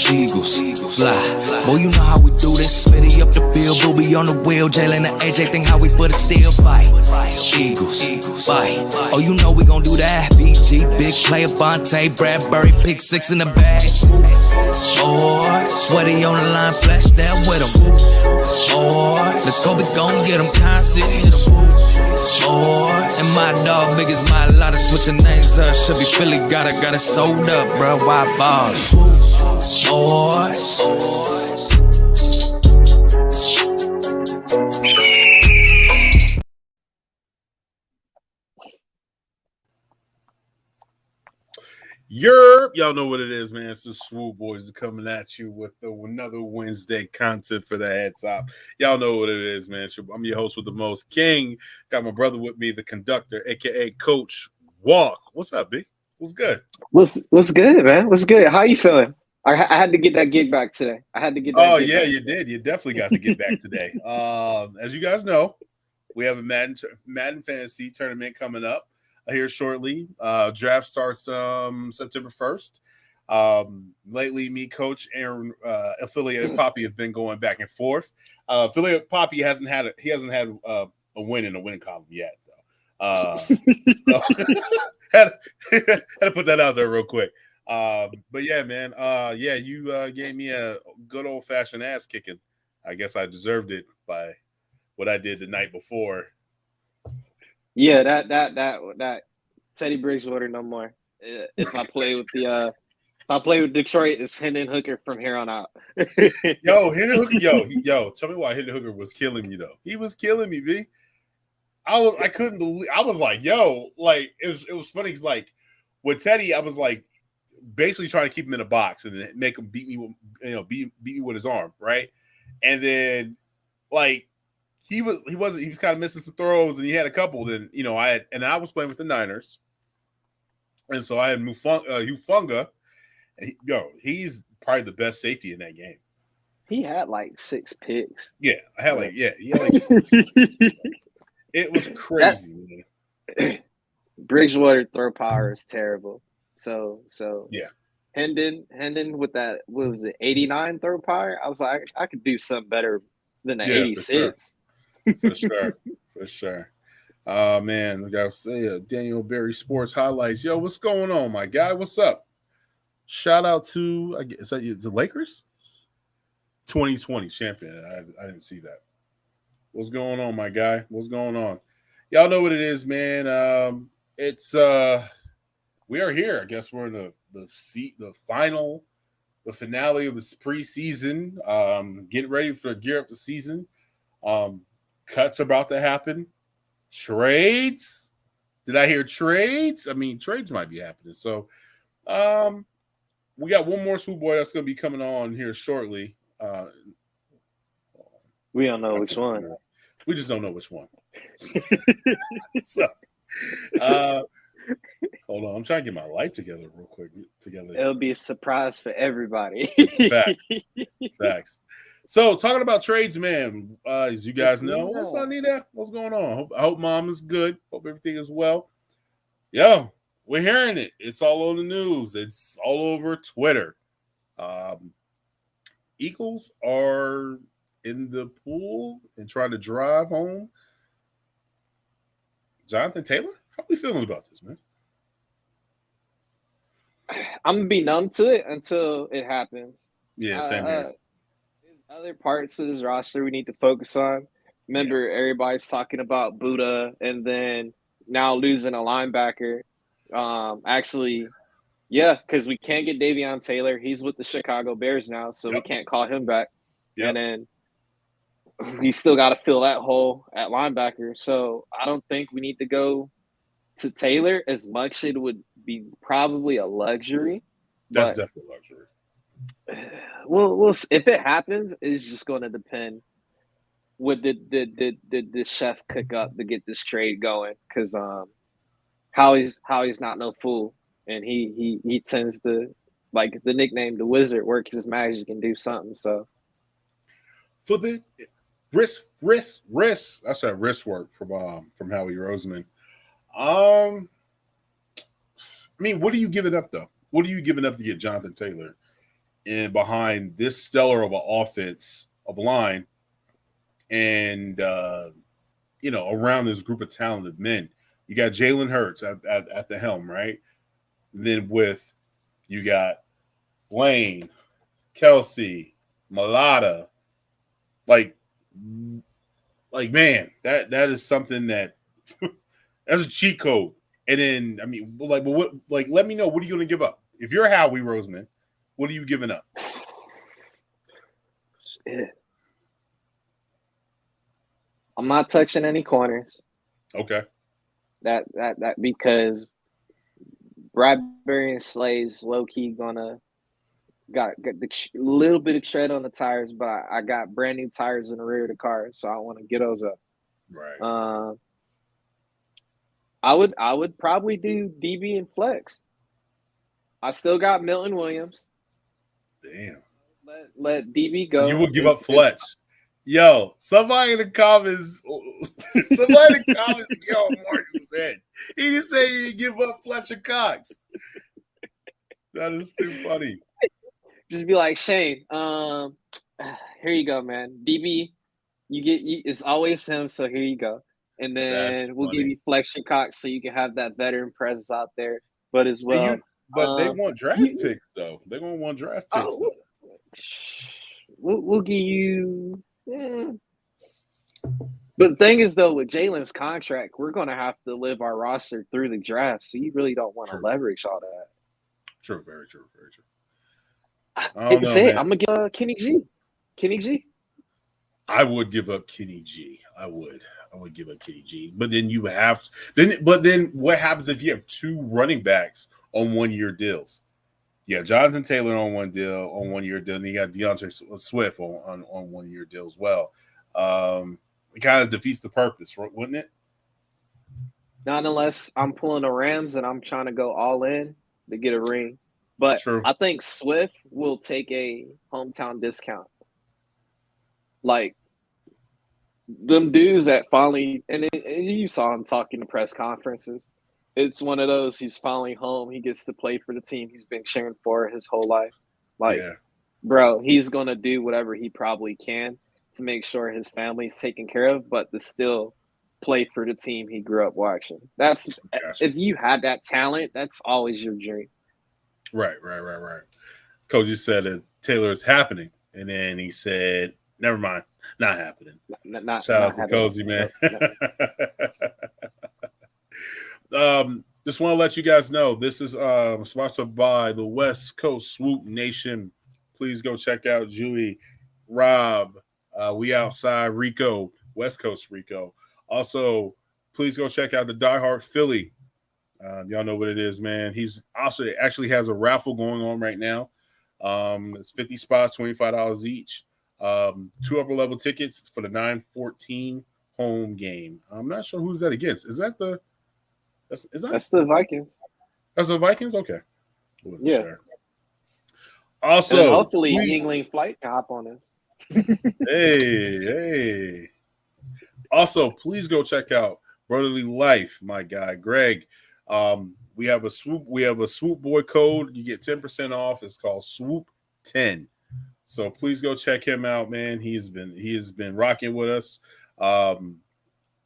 Eagles, fly. Boy, you know how we do this. Smitty up the field, Booby on the wheel. Jalen and AJ think how we put it still fight. Eagles, fight. Oh, you know we gon' do that. BG, big player, Bonte, Bradbury, pick 6 in the bag. Or sweaty on the line, flash that with him. Or let's go, we gon' get him. Constant, hit him. Or and my dog, big as my lot of switching names up. Should be Philly, got it sold up, bro. Why balls? Or y'all know what it is, man. It's the Swoop Boys coming at you with another Wednesday content for the head top. Y'all know what it is, man. I'm your host with the most, King. Got my brother with me, the conductor, aka Coach Walk. What's up, B? What's good? What's good, man? What's good? How you feeling? I had to get that gig back today. I had to get that. Oh yeah, you did. You definitely got to get back today. As you guys know, we have a Madden Fantasy tournament coming up here shortly. Draft starts September 1st. Lately, me, Coach, and affiliated Poppy have been going back and forth. Affiliated Poppy hasn't had a win in the win column yet, though. So had to put that out there real quick. But yeah, man. You gave me a good old fashioned ass kicking. I guess I deserved it by what I did the night before. Yeah, that Teddy Bridgewater no more. If I play with Detroit, it's Hendon Hooker from here on out. Hendon Hooker, tell me why Hendon Hooker was killing me though. He was killing me, B. I couldn't believe. I was like, it was funny because like with Teddy, I was like basically trying to keep him in a box and then make him beat me, beat me with his arm, right? And then like he was kind of missing some throws and he had a couple. Then I was playing with the Niners, and so I had Hufunga. And he's probably the best safety in that game. He had like 6 picks. Yeah, it was crazy. Bridgewater throw power is terrible. So yeah. Hendon with that, what was it, 89 throw power? I was like, I could do something better than the 86. For sure. Oh man, I gotta say, Daniel Berry Sports Highlights. Yo, what's going on, my guy? What's up? Shout out to is it the Lakers? 2020 champion. I didn't see that. What's going on, my guy? What's going on? Y'all know what it is, man. It's we are here. I guess we're in the finale of this preseason. Getting ready for gear up the season. Cuts are about to happen. Trades. Did I hear trades? I mean, trades might be happening. So we got one more Swoop Boy that's going to be coming on here shortly. We don't know which one. We just don't know which one. So, hold on. I'm trying to get my life together real quick. It'll be a surprise for everybody. Facts. So, talking about trades, man, as you guys know, what's up, Nita? What's going on? I hope mom is good. Hope everything is well. Yo, we're hearing it. It's all over the news. It's all over Twitter. Eagles are in the pool and trying to drive home Jonathan Taylor. How are we feeling about this, man? I'm going to be numb to it until it happens. Yeah, same here. There's other parts of this roster we need to focus on. Remember, everybody's talking about Buddha and then now losing a linebacker. Because we can't get Davion Taylor. He's with the Chicago Bears now, so we can't call him back. Yep. And then we still got to fill that hole at linebacker. So I don't think we need to go to Taylor as much. It would be probably a luxury. That's definitely a luxury. Well, if it happens, it's just going to depend. What did the chef cook up to get this trade going? Because Howie's not no fool, and he tends to, like the nickname, the Wizard, work his magic and do something. So flip it, wrist. That's that wrist work from Howie Roseman. I mean, what are you giving up though? What are you giving up to get Jonathan Taylor? and behind this stellar of an offense of line, and around this group of talented men. You got Jalen Hurts at the helm, right? And then you got Lane, Kelsey, Malata, like man, that is something that that's a cheat code. And then but what? Like, let me know, what are you going to give up if you're Howie Roseman? What are you giving up? Shit. I'm not touching any corners. Okay. That because Bradbury and Slay's low key gonna got the little bit of tread on the tires, but I got brand new tires in the rear of the car, so I want to get those up. Right. I would probably do DB and flex. I still got Milton Williams. Damn. Let DB go. So you would give up flex. Yo, somebody in the comments, get on Marcus' head. He just say he give up Fletcher Cox. That is too funny. Just be like, Shane, here you go, man. DB, it's always him, so here you go. And then we'll give you Fletcher Cox so you can have that veteran presence out there. But as well. They want draft picks, though. They're going to want draft picks, though. We'll give you. But the thing is, though, with Jalen's contract, we're going to have to live our roster through the draft, so you really don't want to leverage all that. True, very true, very true. I hate to say it, I'm going to give Kenny G. Kenny G. I would give up Kenny G. I would give up Kenny G. But then you have then what happens if you have two running backs on 1-year deals? Yeah, Jonathan Taylor on 1-year deal, and you got DeAndre Swift on 1-year deal as well. It kind of defeats the purpose, wouldn't it? Not unless I'm pulling the Rams and I'm trying to go all in to get a ring. But true. I think Swift will take a hometown discount. Like them dudes that finally, and you saw him talking to press conferences. It's one of those, he's finally home. He gets to play for the team he's been cheering for his whole life. Bro, he's going to do whatever he probably can to make sure his family's taken care of, but to still play for the team he grew up watching. If you had that talent, that's always your dream. Right. Coach, you said that Taylor is happening, and then he said, never mind, not happening. Shout out to Cozy, man. Just want to let you guys know this is sponsored by the West Coast Swoop Nation. Please go check out Julie, Rob, we outside Rico, West Coast Rico. Also, please go check out the Die Hard Philly. Y'all know what it is, man. He's also actually has a raffle going on right now. It's 50 spots, $25 each. 2 upper level tickets for the 9-14 home game. I'm not sure who's that against. Is that the That's the Vikings. That's the Vikings? Okay. Yeah. Sure. Also, and hopefully Yingling Flight can hop on this. Hey. Also, please go check out Brotherly Life, my guy, Greg. We have a Swoop Boy code. You get 10% off. It's called Swoop 10. So please go check him out, man. He has been rocking with us.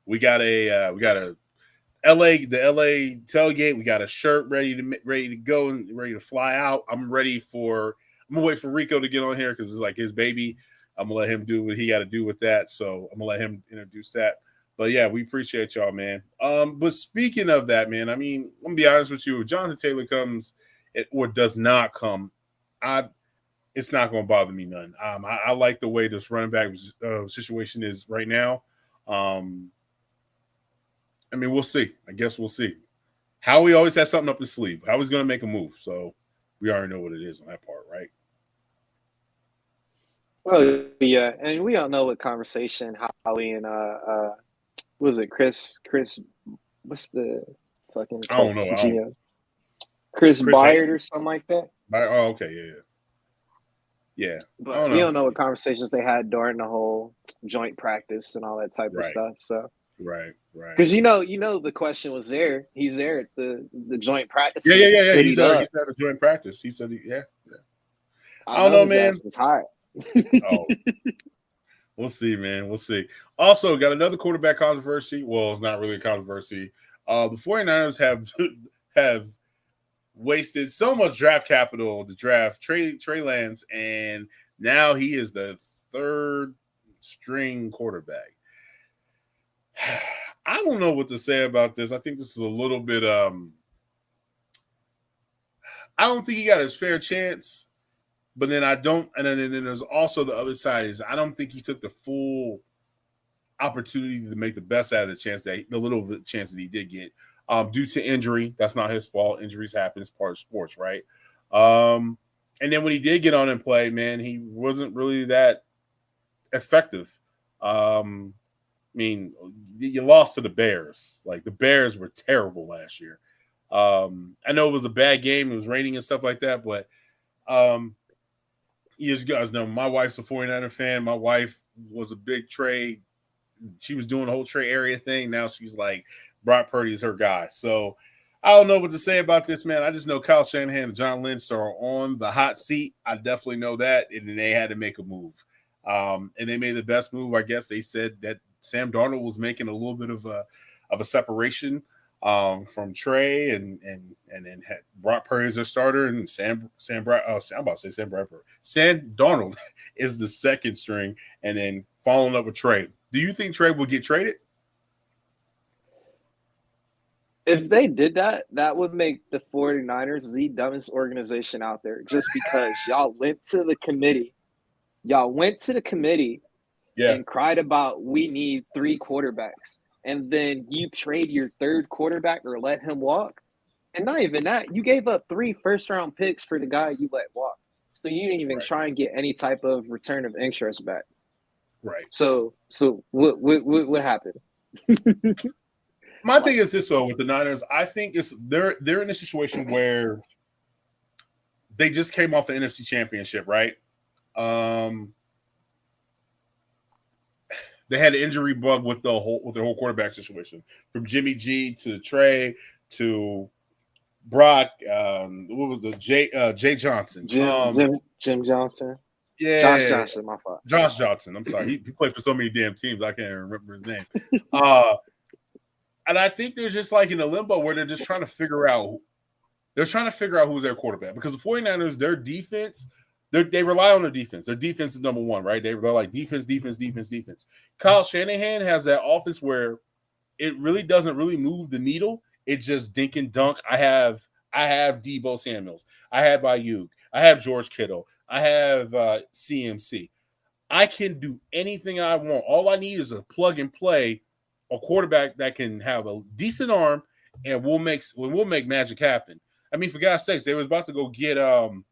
We got a LA tailgate. We got a shirt ready to go and ready to fly out. I'm gonna wait for Rico to get on here because it's like his baby. I'm gonna let him do what he got to do with that. So I'm gonna let him introduce that. But yeah, we appreciate y'all, man. But speaking of that, man, I mean, let me be honest with you. If Jonathan Taylor comes or does not come, it's not gonna bother me none. I like the way this running back situation is right now. I mean, we'll see. I guess we'll see. Howie always has something up his sleeve. Howie's going to make a move. So we already know what it is on that part, right? Oh, yeah. And we all know what conversation Howie and, was it Chris, what's the fucking I don't know. Chris Byard or something like that? Oh, okay. Yeah. But we don't know what conversations they had during the whole joint practice and all that type of stuff. So. Right. Because you know, the question was there. He's there at the joint practice. Yeah. He's at a joint practice. He said, yeah. I I don't know know, his man. ass was hot. Oh, we'll see, man. We'll see. Also, got another quarterback controversy. Well, it's not really a controversy. The 49ers have wasted so much draft capital to draft Trey Lance, and now he is the third string quarterback. I don't know what to say about this. I think this is a little bit I don't think he got his fair chance, but then I don't and then there's also the other side is I don't think he took the full opportunity to make the best out of the little bit chance that he did get. Due to injury, that's not his fault. Injuries happen; it's part of sports, right? And then when he did get on and play, man, he wasn't really that effective. I mean, you lost to the Bears. Like the Bears were terrible last year. I know it was a bad game; it was raining and stuff like that, but you guys know my wife's a 49er fan. My wife was a big Trey. She was doing the whole Trey area thing. Now she's like, Brock Purdy is her guy. So I don't know what to say about this, man. I just know Kyle Shanahan and John Lynch are on the hot seat. I definitely know that. And then they had to make a move. And they made the best move. I guess they said that Sam Darnold was making a little bit of a separation from Trey and then had Brock Purdy as their starter and I'm about to say Sam Bradford. Sam Darnold is the second string and then following up with Trey. Do you think Trey will get traded? If they did that, that would make the 49ers the dumbest organization out there just because y'all went to the committee. Y'all went to the committee Yeah. and cried about we need 3 quarterbacks. And then you trade your third quarterback or let him walk. And not even that, you gave up 3 first-round picks for the guy you let walk. So you didn't even try and get any type of return of interest back. Right. So what happened? My thing is this though with the Niners, I think they're in a situation where they just came off the NFC Championship, right? They had an injury bug with their whole quarterback situation, from Jimmy G to Trey to Brock. What was the Jay Johnson? Jim Johnson. Yeah, Josh Johnson. My fault. Josh Johnson. I'm sorry, he played for so many damn teams I can't even remember his name. And I think they're just like in a limbo where they're just trying to figure out. They're trying to figure out who's their quarterback because the 49ers, their defense, they rely on their defense. Their defense is number one, right? They're like defense. Kyle Shanahan has that offense where it really doesn't really move the needle. It just dink and dunk. I have Debo Samuels. I have Ayuk. I have George Kittle. I have CMC. I can do anything I want. All I need is a plug and play, a quarterback that can have a decent arm, and we'll make magic happen. I mean, for God's sakes, they was about to go get in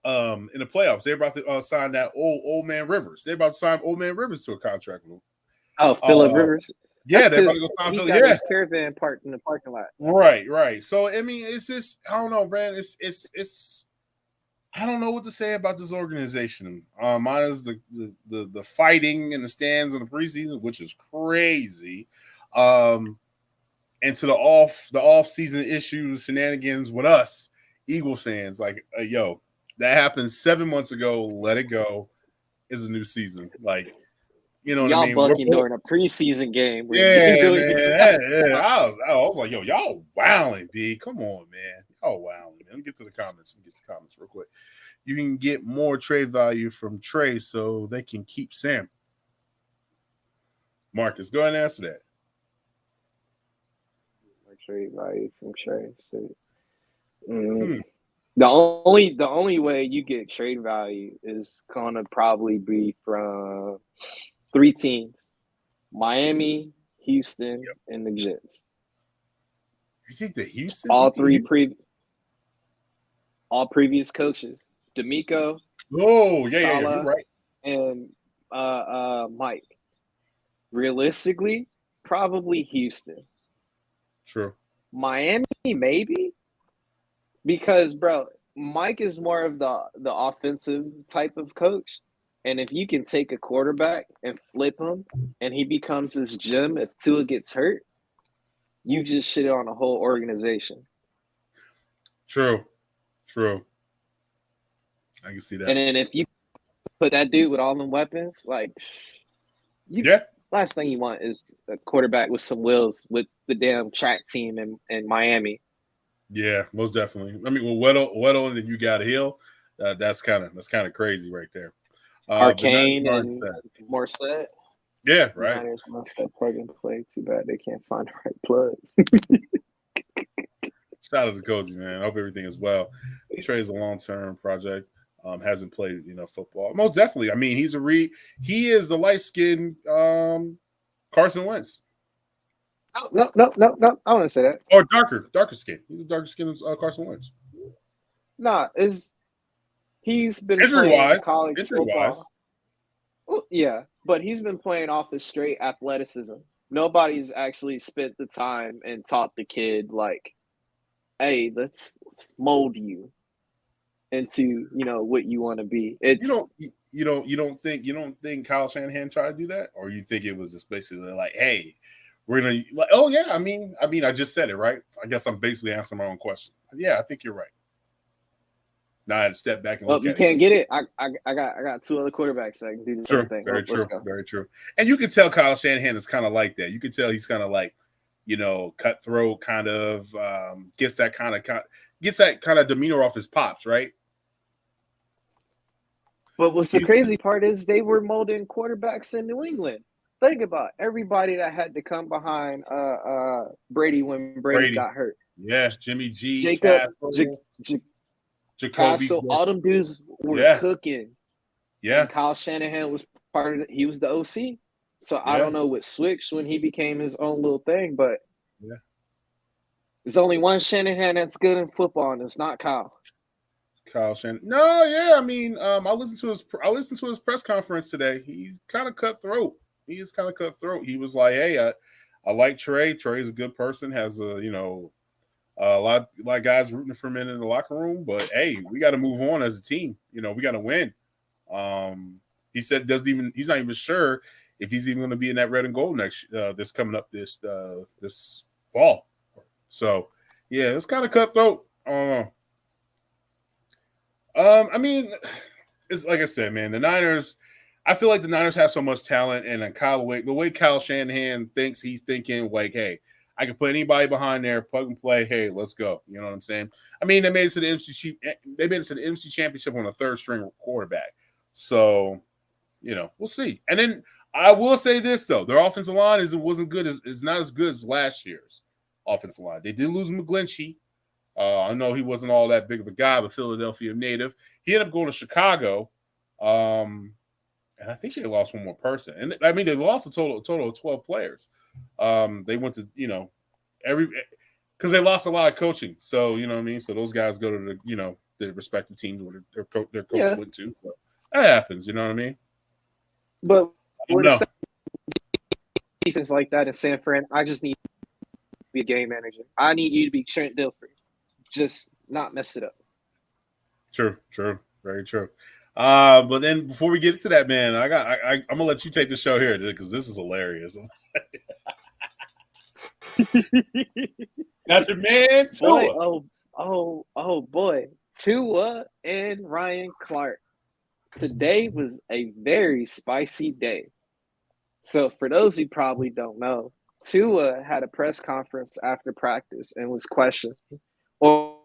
the playoffs. They're about to sign that old man Rivers. They're about to sign old man Rivers to a contract. Oh, Phillip Rivers. Yeah, they're about to go sign he Phillip. got Yeah, his caravan parked in the parking lot. Right. So I mean, it's just I don't know, man. It's I don't know what to say about this organization. Minus the fighting in the stands in the preseason, which is crazy. And to the off season issues, shenanigans with us Eagles fans, like yo, that happened 7 months ago. Let it go. It's a new season. Like, you know what I mean? Y'all bucking during a preseason game. Yeah, man. I was like, yo, y'all wilding, B. Come on, man. Y'all wilding. Let me get to the comments. Real quick. You can get more trade value from Trey so they can keep Sam. Marcus, go ahead and answer that. Trade value from Trey. So, the only way you get trade value is gonna probably be from 3 teams: Miami, Houston, and the Jets. You think the Houston? All previous coaches: D'Amico. Oh yeah, Salah, you're right. And Mike. Realistically, probably Houston. True. Miami, maybe, because bro, Mike is more of the offensive type of coach, and if you can take a quarterback and flip him, and he becomes this gem if Tua gets hurt, you just shit on a whole organization. True. I can see that. And then if you put that dude with all them weapons, like last thing you want is a quarterback with some wheels with the damn track team in Miami. Yeah, most definitely. I mean, with Weddle, and then you got Hill. That's kind of crazy right there. Arcane and Morset. Yeah, right. Niners must have plug and play. Too bad they can't find the right plug. Shout out to Cozy, man. I hope everything is well. Trey is a long-term project. Hasn't played, football. Most definitely. I mean, he is the light-skinned Carson Wentz. No. I want to say that. Or darker skin. He's a darker skin Carson Wentz. Nah, he's been injury-wise, college football. Well, yeah, but he's been playing off his straight athleticism. Nobody's actually spent the time and taught the kid like, hey, let's mold you into what you want to be. It's you don't think Kyle Shanahan tried to do that, or you think it was just basically like, hey, we're gonna like, oh yeah, I mean I just said it, right? I guess I'm basically answering my own question. Yeah, I think you're right. Now I had to step back and look at it. You can't get it. I got two other quarterbacks that can do the same thing. Very true. And you can tell Kyle Shanahan is kind of like that. You can tell he's kind of like, cutthroat, kind of gets that kind of demeanor off his pops, right? But what's the crazy part is they were molding quarterbacks in New England. Think about everybody that had to come behind Brady when Brady got hurt. Yeah, Jimmy G, Jacob, Jacoby. So all them dudes were cooking. Yeah. And Kyle Shanahan was part of it. He was the OC. So I don't know what switched when he became his own little thing, but there's only one Shanahan that's good in football, and it's not Kyle. Kyle Shanahan. No, yeah. I mean, I listened to his press conference today. He's kind of cutthroat. He is kind of cutthroat. He was like, hey, I like Trey. Trey's a good person, has a lot of guys rooting for him in the locker room, but hey, we got to move on as a team. We got to win. He said he's not even sure if he's even going to be in that red and gold this coming up this fall. So yeah, it's kind of cutthroat. I mean, it's like I said, man. The Niners. I feel like the Niners have so much talent, and the way Kyle Shanahan thinks, he's thinking like, hey, I can put anybody behind there, plug and play. Hey, let's go. You know what I'm saying? I mean, they made it to the NFC Championship on a third string quarterback. So, we'll see. And then I will say this though: their offensive line is not as good as last year's offensive line. They did lose McGlinchey. I know he wasn't all that big of a guy, but Philadelphia native. He ended up going to Chicago. And I think they lost one more person. And I mean, they lost a total of 12 players. They went to, because they lost a lot of coaching. So, you know what I mean? So those guys go to the respective teams where their coach went to. So that happens, you know what I mean? But with a defense like that in San Fran, I just need to be a game manager. I need you to be Trent Dilfer. Just not mess it up. True. Very true. But then before we get to that, man, I'm gonna let you take the show here because this is hilarious. Got your man Tua. Boy, Tua and Ryan Clark. Today was a very spicy day. So for those who probably don't know, Tua had a press conference after practice and was questioned, or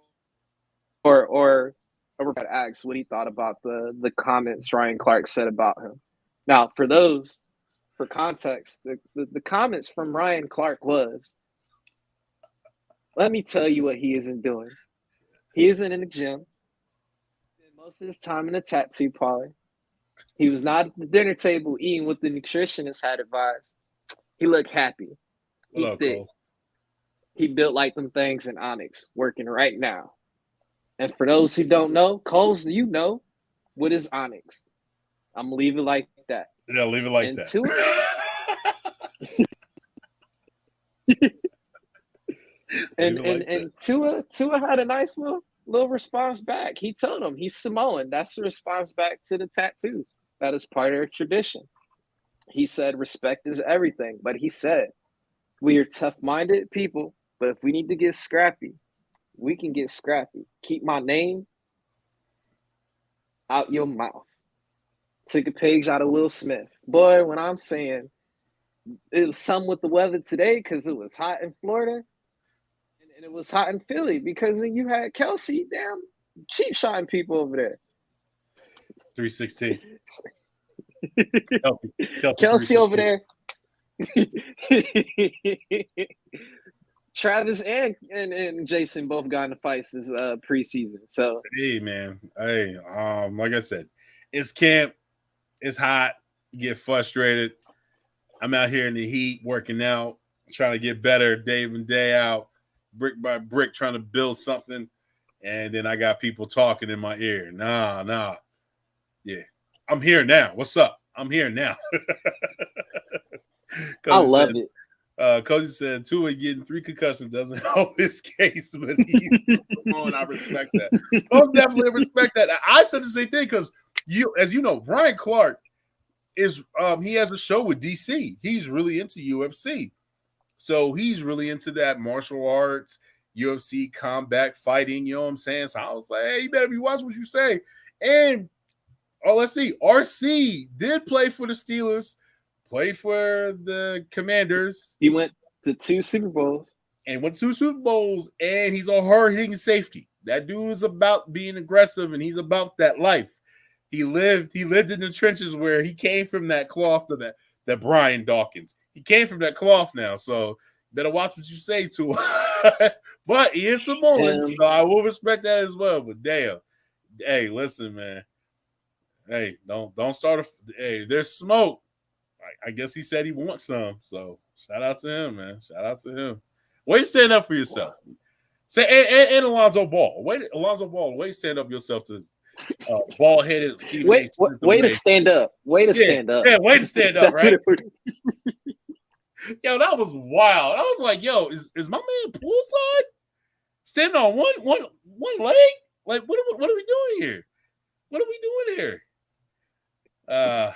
asked what he thought about the comments Ryan Clark said about him. Now, for context, the comments from Ryan Clark was, let me tell you what he isn't doing. He isn't in the gym. He spent most of his time in the tattoo parlor. He was not at the dinner table eating what the nutritionist had advised. He looked happy. He thick. He built like them things in Onyx, working right now. And for those who don't know, Coles, what is Onyx? I'm going to leave it like that. Yeah, leave it like that. Tua had a nice little response back. He told him he's Samoan. That's the response back to the tattoos. That is part of their tradition. He said respect is everything. But he said, we are tough-minded people, but if we need to get scrappy, we can get scrappy. Keep my name out your mouth. Took a page out of Will Smith. Boy, when I'm saying it was some with the weather today because it was hot in Florida and it was hot in Philly because you had Kelsey, damn cheap shotting people over there. 316. Kelsey over there. Travis and Jason both got in fights this preseason. So hey man, hey, like I said, it's camp, it's hot, you get frustrated. I'm out here in the heat working out, trying to get better day in day out, brick by brick, trying to build something. And then I got people talking in my ear. Nah. Yeah. I'm here now. What's up? I'm here now. I love it. Cody said Tua getting 3 concussions doesn't help his case, but he's Simone. I respect that. Most definitely respect that. I said the same thing because as you know, Brian Clark is he has a show with DC. He's really into UFC. So he's really into that martial arts, UFC combat fighting, you know what I'm saying? So I was like, hey, you better be watching what you say. And let's see, RC did play for the Steelers, played for the Commanders. He went to 2 Super Bowls. And went to 2 Super Bowls, and he's a hard-hitting safety. That dude is about being aggressive, and he's about that life. He lived in the trenches where he came from that cloth to that Brian Dawkins. He came from that cloth now, so better watch what you say to him. But he is Samoan, so I will respect that as well. But damn, hey, listen, man. Hey, don't start hey, there's smoke. I guess he said he wants some. So shout out to him, man. Shout out to him. Way to stand up for yourself. Say and Alonzo Ball. Alonzo Ball, way to stand up yourself to ball-headed Steve. Way to stand up. Way to stand up. Yeah, way to stand up, right? Yo, that was wild. I was like, yo, is my man poolside standing on one leg? Like, what are we doing here? What are we doing here?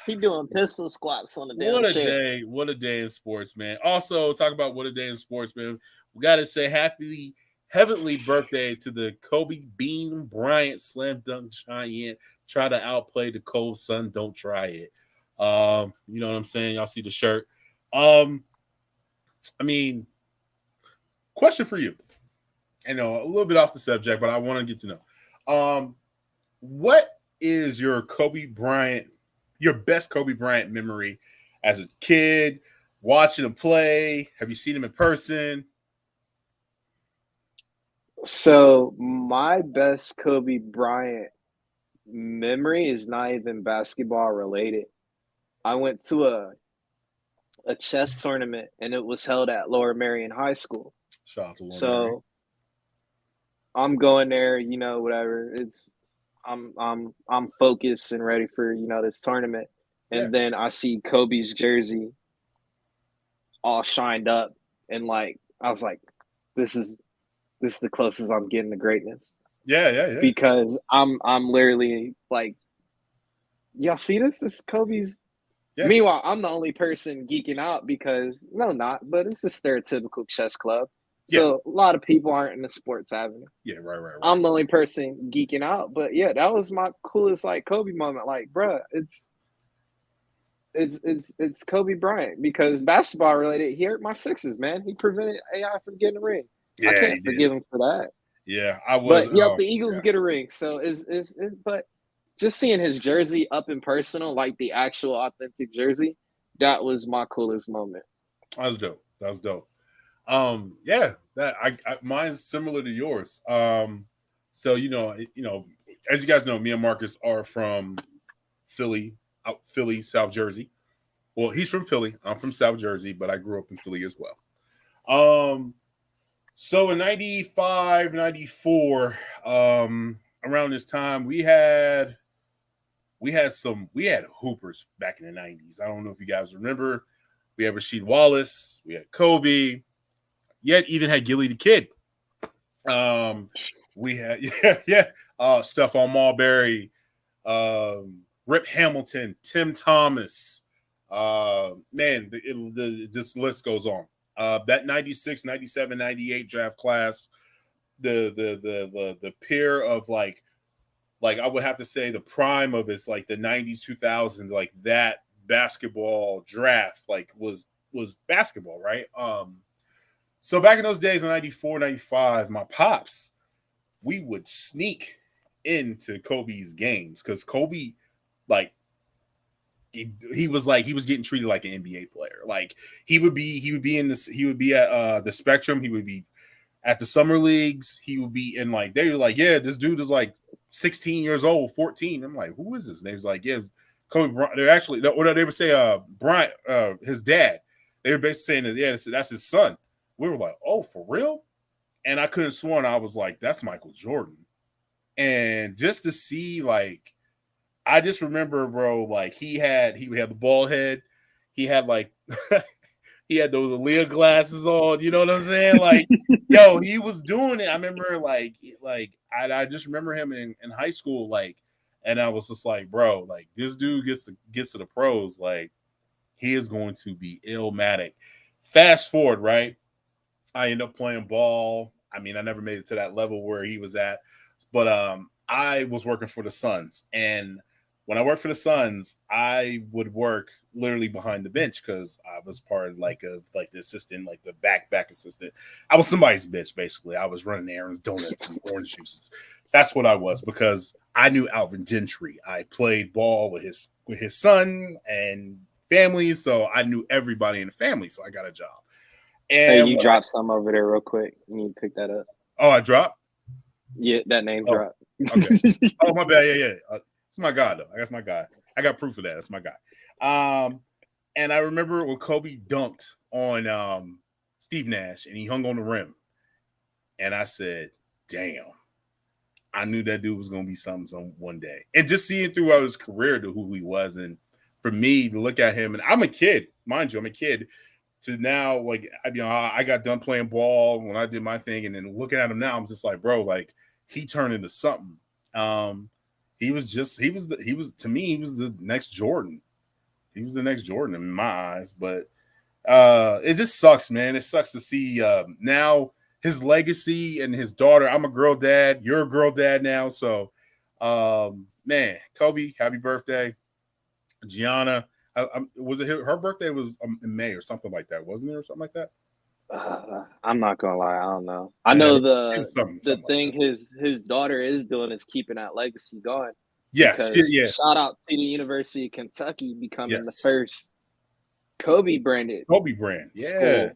He doing pistol squats on the damn chair. What a day in sports, man. Also, talk about what a day in sports, man. We got to say heavenly birthday to the Kobe Bean Bryant slam dunk giant. Try to outplay the cold sun. Don't try it. You know what I'm saying? Y'all see the shirt. I mean, question for you. I know a little bit off the subject, but I want to get to know. What is your best Kobe Bryant memory as a kid, watching him play? Have you seen him in person? So my best Kobe Bryant memory is not even basketball related. I went to a chess tournament and it was held at Lower Merion High School. Shout out to Lower so Merion. I'm going there, whatever. I'm focused and ready for, this tournament. And then I see Kobe's jersey all shined up and I was like, this is the closest I'm getting to greatness. Yeah. Because I'm literally like, y'all see this? This is Kobe's. Yeah. Meanwhile, I'm the only person geeking out because but it's a stereotypical chess club. So a lot of people aren't in the sports avenue. Yeah, right. I'm the only person geeking out. But yeah, that was my coolest Kobe moment. Bruh, it's Kobe Bryant because basketball related, he hurt my Sixers, man. He prevented AI from getting a ring. Yeah, I can't forgive him for that. Yeah, I was. But the Eagles get a ring. So but just seeing his jersey up and personal, like the actual authentic jersey, that was my coolest moment. That was dope. Yeah, that mine's similar to yours. So as you guys know, me and Marcus are from Philly, South Jersey. Well, he's from Philly. I'm from South Jersey, but I grew up in Philly as well. So in 95, 94, around this time, we had hoopers back in the 90s. I don't know if you guys remember. We had Rasheed Wallace, we had Kobe, yet even had Gilly the Kid. We had Stephon Marbury, Rip Hamilton, Tim Thomas. This list goes on. That 96, 97, 98 draft class, the pair of like like I would have to say the prime of it's like the 90s, 2000s, like that basketball draft like was basketball, right? So back in those days in 94, 95, my pops, we would sneak into Kobe's games because Kobe, like, he was like he was getting treated like an NBA player. Like he would be in this he would be at the Spectrum. He would be at the summer leagues. He would be in like they were like, yeah, this dude is like 16 years old, 14. I'm like, who is this? And they was like, yeah, Kobe Bryant. They're actually or they would say Bryant, his dad. They were basically saying that yeah, that's his son. We were like, oh, for real? And I couldn't sworn I was like, that's Michael Jordan. And just to see like I just remember, bro, like he had the bald head. He had like he had those Aaliyah glasses on, you know what I'm saying? Like, yo, he was doing it. I remember I just remember him in high school, like, and I was just like, bro, like this dude gets to the pros, like he is going to be illmatic. Fast forward, right? I ended up playing ball. I mean, I never made it to that level where he was at, but I was working for the Suns, and when I worked for the Suns, I would work literally behind the bench because I was part of like the assistant, like the back assistant. I was somebody's bitch basically. I was running errands, donuts, and orange juices. That's what I was because I knew Alvin Gentry. I played ball with his son and family, so I knew everybody in the family. So I got a job. Hey, And you dropped some over there real quick. You need to pick that up. oh, I dropped. Yeah, that name Oh, drop. okay. Oh, my bad. Yeah. It's my guy though. That's my guy. I got proof of that. That's my guy. And I remember when Kobe dunked on Steve Nash and he hung on the rim, and I said, "Damn." I knew that dude was gonna be something one day, and just seeing throughout his career to who he was, and for me to look at him, and I'm a kid, mind you, I'm a kid. To now, like I got done playing ball when I did my thing, and then looking at him now, I'm just like, bro, like he turned into something. He was to me, he was the next Jordan. He was the next Jordan in my eyes, but it just sucks, man. It sucks to see now his legacy and his daughter. I'm a girl dad. You're a girl dad now, so man, Kobe, happy birthday, Gianna. Was it her birthday was in May or something like that, wasn't it, or something like that? I'm not gonna lie, I don't know. I Yeah, know it was something the like thing that. his daughter is doing is keeping that legacy going Yeah, because yeah, shout out to the University of Kentucky becoming the yes. first Kobe branded Kobe brand, yeah, school.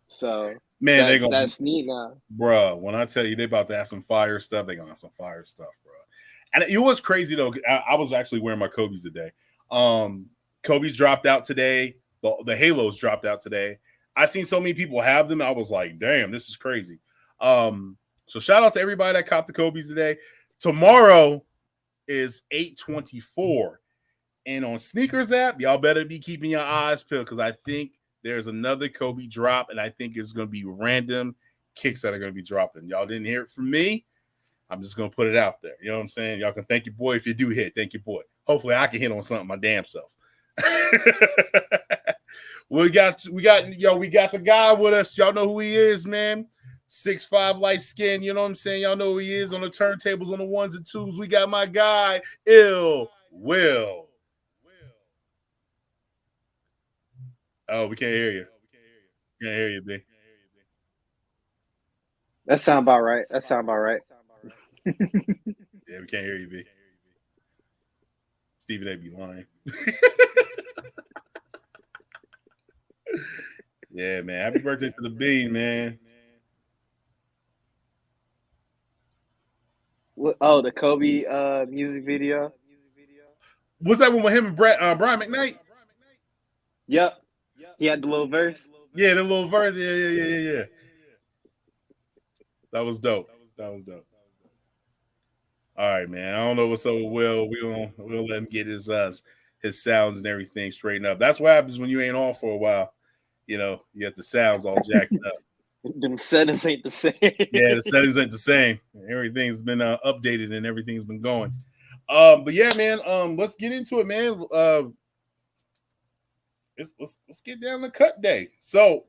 So man. They gonna, that's neat now. bro. When I tell you they about to have some fire stuff, they gonna have some fire stuff, bro. And it was crazy though. I was actually wearing my Kobe's today. Kobe's dropped out today. The Halos dropped out today. I seen so many people have them. I was like, damn, this is crazy. So shout out to everybody that copped the Kobe's today. Tomorrow is 8/24. And on Sneakers app, y'all better be keeping your eyes peeled because I think there's another Kobe drop, and I think it's going to be random kicks that are going to be dropping. Y'all didn't hear it from me. I'm just going to put it out there. You know what I'm saying? Y'all can thank your boy if you do hit. Thank your boy. Hopefully, I can hit on something my damn self. we got the guy with us. Y'all know who he is, man. 6'5" light skin. You know what I'm saying? Y'all know who he is on the turntables on the ones and twos. We got my guy, Ill Will. Oh, we can't hear you. Can't hear you, B. That sound about right. That sound about right. Yeah, we can't hear you, B. Stephen A. be lying. Yeah, man. Happy birthday to the B, man. Oh, the Kobe music video. Was that one with him and Brian McKnight? Yep. He had the little verse. Yeah, the little verse. Yeah. That was dope. That was dope. All right, man. I don't know what's up with Will. We'll let him get his sounds and everything straightened up. That's what happens when you ain't on for a while. You know, you get the sounds all jacked up. Them settings ain't the same. Yeah, the settings ain't the same. Everything's been updated and everything's been going. But yeah, man. Let's get into it, man. Let's get down to cut day. So,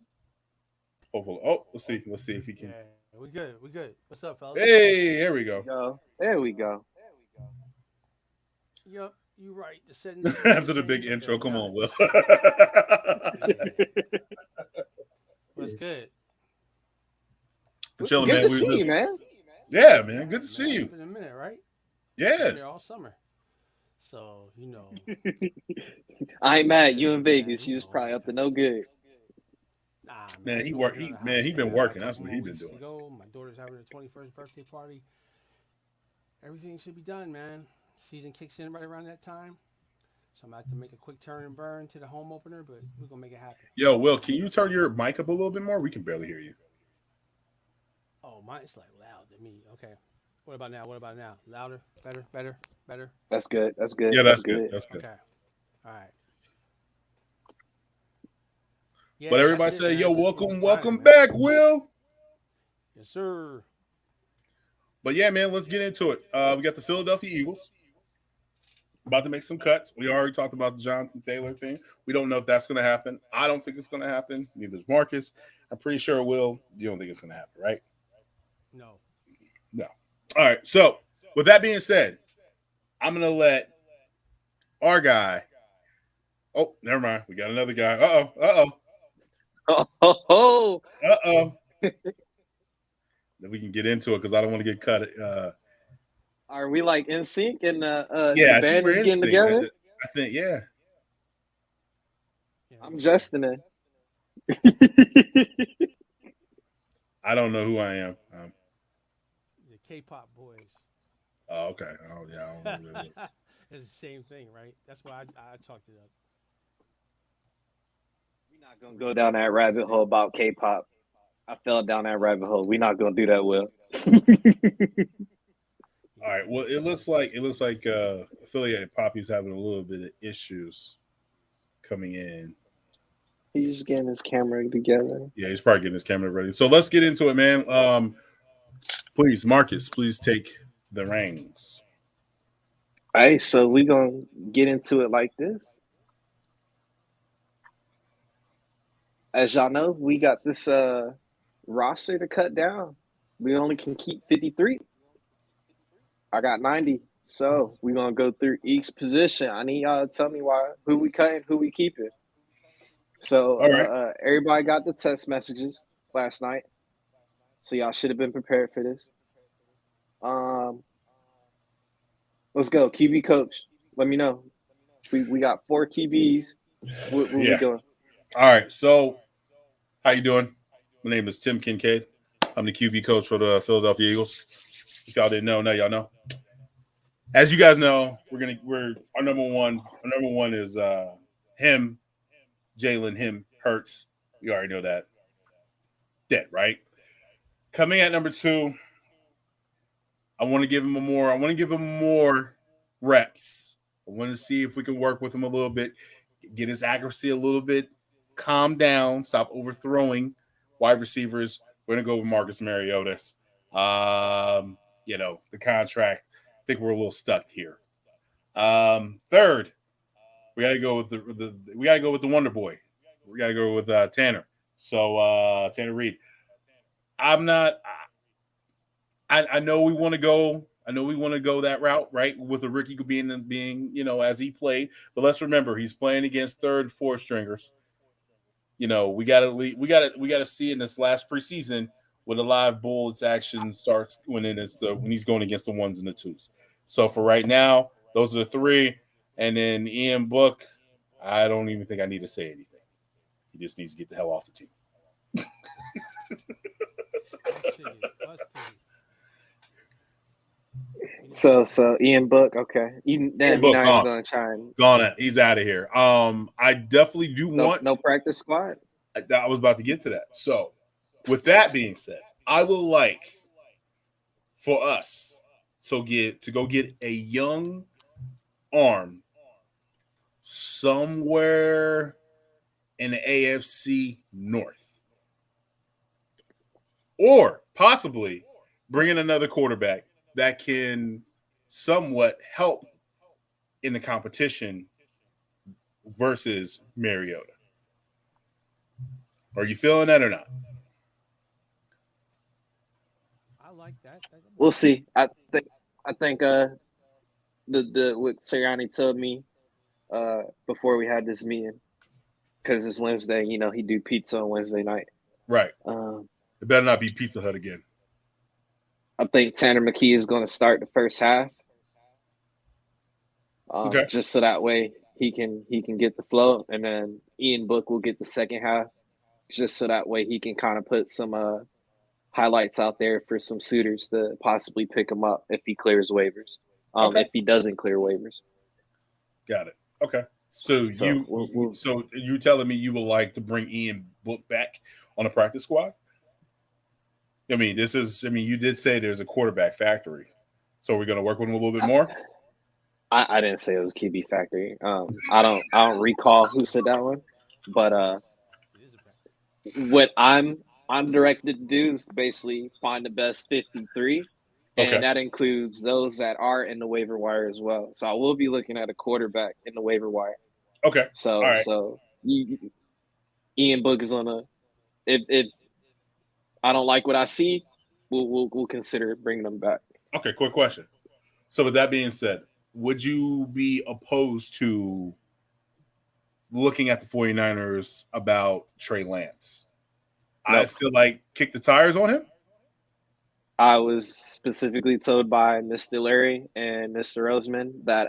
hopefully, let's see if he can. Yeah, we good. What's up, fellas? Hey, here we go. There we go. Yep, you're right. The setting After the big intro, come on, Will. What's good? Chilling, Good man. to We were see you, just, man. yeah, man. Good to Man, see it's you. been a minute, right? Yeah. Been there all summer, so I ain't mad at shit, you in man. Vegas. You was probably up to no good. Nah, man, Man, I've he been work. working on He the man, house, he been man. working. A That's couple what more he been weeks to doing. go. My daughter's having her 21st birthday party. Everything should be done, man. Season kicks in right around that time, so I'm about to make a quick turn and burn to the home opener, but we're gonna make it happen. Yo, Will, can you turn your mic up a little bit more? We can barely hear you. Oh, mine's like loud to me. Okay. What about now? What about now? Louder? Better? Better? Better? That's good. That's good. Yeah, That's that's good. good. That's good. Okay. All right. Yeah, But that's everybody it, say, yo, man. Just welcome, grinding, welcome man. back, Will. Yes, sir. But yeah, man, let's get into it. We got the Philadelphia Eagles about to make some cuts. We already talked about the Jonathan Taylor thing. We don't know if that's going to happen. I don't think it's going to happen. Neither does Marcus. I'm pretty sure it will. You don't think it's going to happen, right? No. No. All right. So with that being said, I'm going to let our guy. Oh, never mind. We got another guy. Oh, Then we can get into it because I don't want to get cut. are we like in sync and the Yeah, I think band we're is in getting sync. together? I think, yeah. Yeah, I'm Justin. I don't know who I am. The K-pop boys. Oh, okay. Oh, yeah. I don't know who that is. It's the same thing, right? That's why I talked it up. We're not gonna go down that rabbit hole about K-pop. I fell down that rabbit hole. We're not gonna do that, Will. All right. Well, it looks like affiliated Poppy's having a little bit of issues coming in. He's just getting his camera together. Yeah, he's probably getting his camera ready. So let's get into it, man. Please, Marcus, please take the reins. All right, so we gonna get into it like this. As y'all know, we got this roster to cut down. We only can keep 53. I got 90. So we're gonna go through each position. I need y'all to tell me who we cutting, who we keeping. So All right. everybody got the text messages last night. So y'all should have been prepared for this. Let's go. QB coach. Let me know. We got 4 QBs. What we doing? All right. So, how you doing? My name is Tim Kincaid. I'm the QB coach for the Philadelphia Eagles. If y'all didn't know, now y'all know. As you guys know, we're our number one. Our number one is him, Jalen, him, Hurts. You already know that. Dead, right? Coming at number 2, I want to give him more reps. I want to see if we can work with him a little bit, get his accuracy a little bit, calm down, stop overthrowing wide receivers. We're gonna go with Marcus Mariota's. The contract. I think we're a little stuck here. Third, we gotta go with the Wonder Boy. We gotta go with Tanner. So Tanner Reed. I'm not. I know we want to go. I know we want to go that route, right? With a rookie being as he played. But let's remember, he's playing against third, fourth stringers. We gotta see in this last preseason when the live bullets action starts when he's going against the ones and the twos. So for right now, those are the 3, and then Ian Book. I don't even think I need to say anything. He just needs to get the hell off the team. So Ian Book, okay. You're not even gonna try and gone. He's out of here. I definitely do want no practice squad. I was about to get to that. So, with that being said, I would like for us to go get a young arm somewhere in the AFC North, or possibly bring in another quarterback that can somewhat help in the competition versus Mariota. Are you feeling that or not? I like that. We'll see. I think what Sirianni told me before we had this meeting, because it's Wednesday. You know, he do pizza on Wednesday night. Right. Um, It better not be Pizza Hut again. I think Tanner McKee is going to start the first half, Okay. just so that way he can get the flow, and then Ian Book will get the second half, just so that way he can kind of put some highlights out there for some suitors to possibly pick him up if he clears waivers. Okay. If he doesn't clear waivers. Got it. Okay. So you telling me you would like to bring Ian Book back on a practice squad? I mean, you did say there's a quarterback factory. So we're going to work with him a little bit more? I didn't say it was QB factory. I don't recall who said that one, but what I'm directed to do is basically find the best 53, and that includes those that are in the waiver wire as well. So I will be looking at a quarterback in the waiver wire. Okay. So all right. so Ian Book is on a if I don't like what I see, we'll consider bringing them back. Okay, quick question. So with that being said, would you be opposed to looking at the 49ers about Trey Lance? Nope. I feel like kick the tires on him. I was specifically told by Mr. Larry and Mr. Roseman that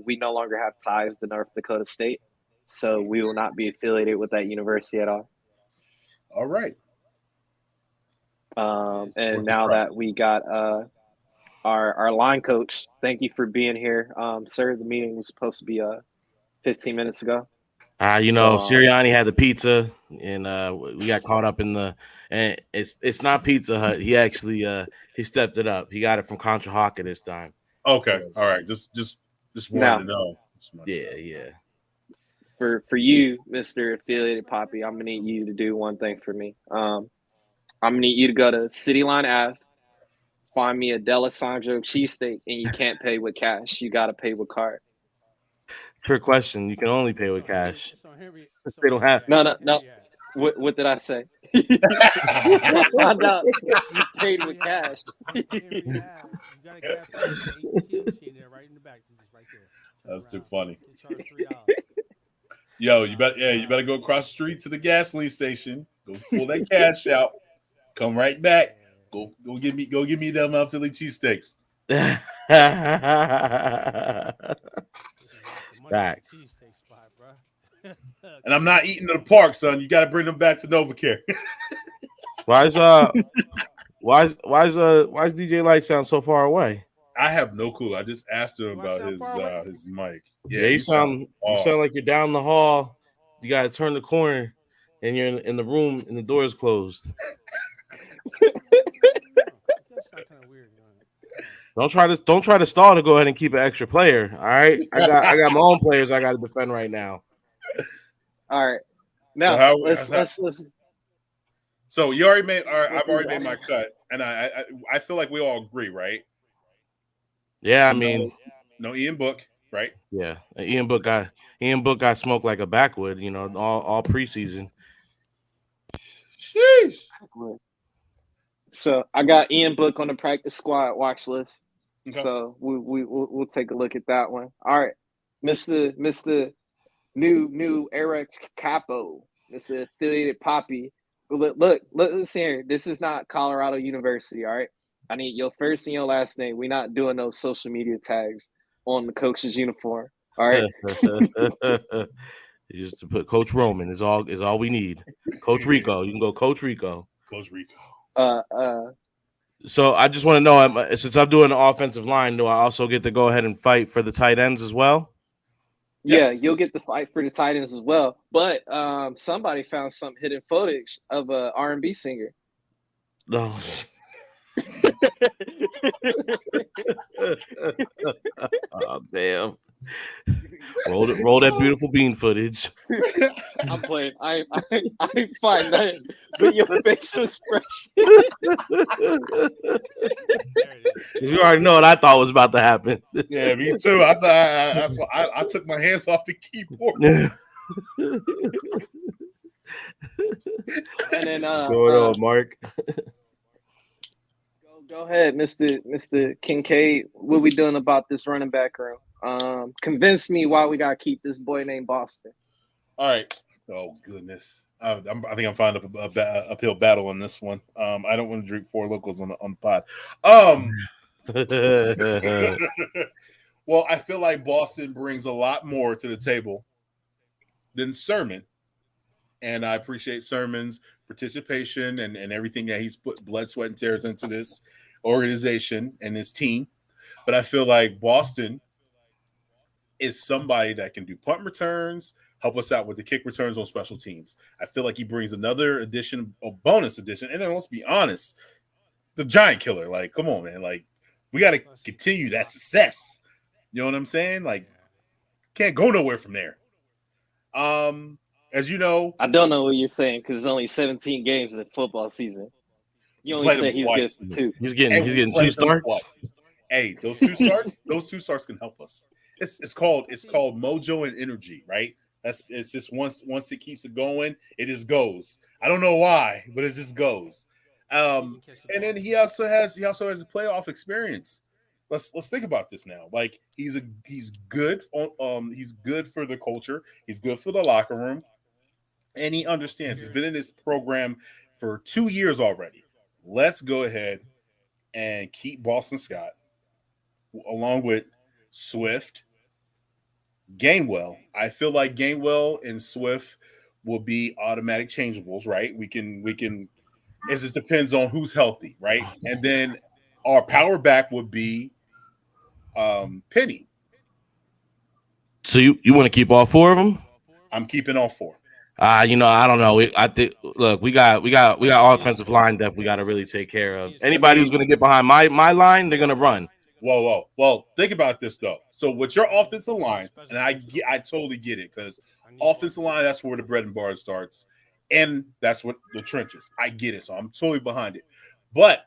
we no longer have ties to North Dakota State, so we will not be affiliated with that university at all. All right. And now that we got our line coach, thank you for being here, sir. The meeting was supposed to be 15 minutes ago. Sirianni had the pizza, and we got caught up in and it's not Pizza Hut. He actually he stepped it up. He got it from Contra Hawker this time. Okay, all right. Just wanted to know. Yeah. For you, Mr. Affiliated Poppy, I'm gonna need you to do one thing for me. I'm gonna need you to go to City Line Ave, find me a D'Alessandro cheesesteak, and you can't pay with cash. You gotta pay with card. Trick question. You can only pay with cash. They don't have. No. What did I say? I found out you paid with cash. That's too funny. Yo, you better go across the street to the gasoline station. Go pull that cash out. Come right back. Go give me them Philly cheesesteaks. Facts. And I'm not eating in the park, son. You got to bring them back to NovaCare. Why's DJ Light sound so far away? I have no clue. I just asked him about his mic. Yeah, you sound like you're down the hall. You got to turn the corner, and you're in the room, and the door is closed. Don't try to stall to go ahead and keep an extra player. All right, I got my own players I got to defend right now. All right, now let's listen. So you already made. I've already made my cut, and I feel like we all agree, right? Yeah, so I mean, no Ian Book, right? Yeah, Ian Book got smoked like a backwood, all preseason. Sheesh. So I got Ian Book on the practice squad watch list. Okay. So we'll take a look at that one. All right, Mr. New Eric Capo, Mr. Affiliated Poppy. Look, listen here. This is not Colorado University, all right? I need your first and your last name. We're not doing those social media tags on the coach's uniform, all right? Just to put Coach Roman is all we need. Coach Rico, you can go Coach Rico. Coach Rico. So I just want to know, since I'm doing the offensive line, do I also get to go ahead and fight for the tight ends as well? Yeah, Yes. you'll get the fight for the tight ends as well. But somebody found some hidden footage of a R&B singer. No. Oh, damn. Roll that beautiful bean footage. I'm playing. I ain't find nothing but your facial expression. You already know what I thought was about to happen. Yeah, me too. I thought that's why I took my hands off the keyboard. And then What's going on, Mark? Go ahead, Mr. Kincaid. What we doing about this running back room? Convince me why we gotta keep this boy named Boston. All right. Oh goodness. I think I'm finding a uphill battle on this one. I don't want to drink Four Locals on the pod. Well, I feel like Boston brings a lot more to the table than Sermon, and I appreciate Sermon's participation and everything that he's put blood, sweat, and tears into this organization and his team. But I feel like Boston is somebody that can do punt returns, help us out with the kick returns on special teams. I feel like he brings another addition, a bonus addition. And then let's be honest, the giant killer. Like, come on, man. Like, we got to continue that success. You know what I'm saying? Like, can't go nowhere from there. As you know, I don't know what you're saying because it's only 17 games in football season. You only played say him he's twice. good for 2. He's getting 2 starts. Hey, those 2 starts, those 2 starts can help us. It's called mojo and energy, right? It's just once it keeps it going, it just goes. I don't know why, but it just goes. And then he also has a playoff experience. Let's think about this now. Like he's good he's good for the culture, he's good for the locker room, and he understands. He's been in this program for 2 years already. Let's go ahead and keep Boston Scott along with Swift, Gainwell. I feel like Gainwell and Swift will be automatic changeables, right? We can it just depends on who's healthy, right? And then our power back would be Penny. So you want to keep all 4 of them? I'm keeping all 4. I don't know. I think look, we got offensive line depth we got to really take care of. Anybody who's going to get behind my line, they're going to run. Whoa. Well, think about this though. So with your offensive line, and I totally get it because offensive line, that's where the bread and butter starts, and that's what the trenches. I get it, so I'm totally behind it. But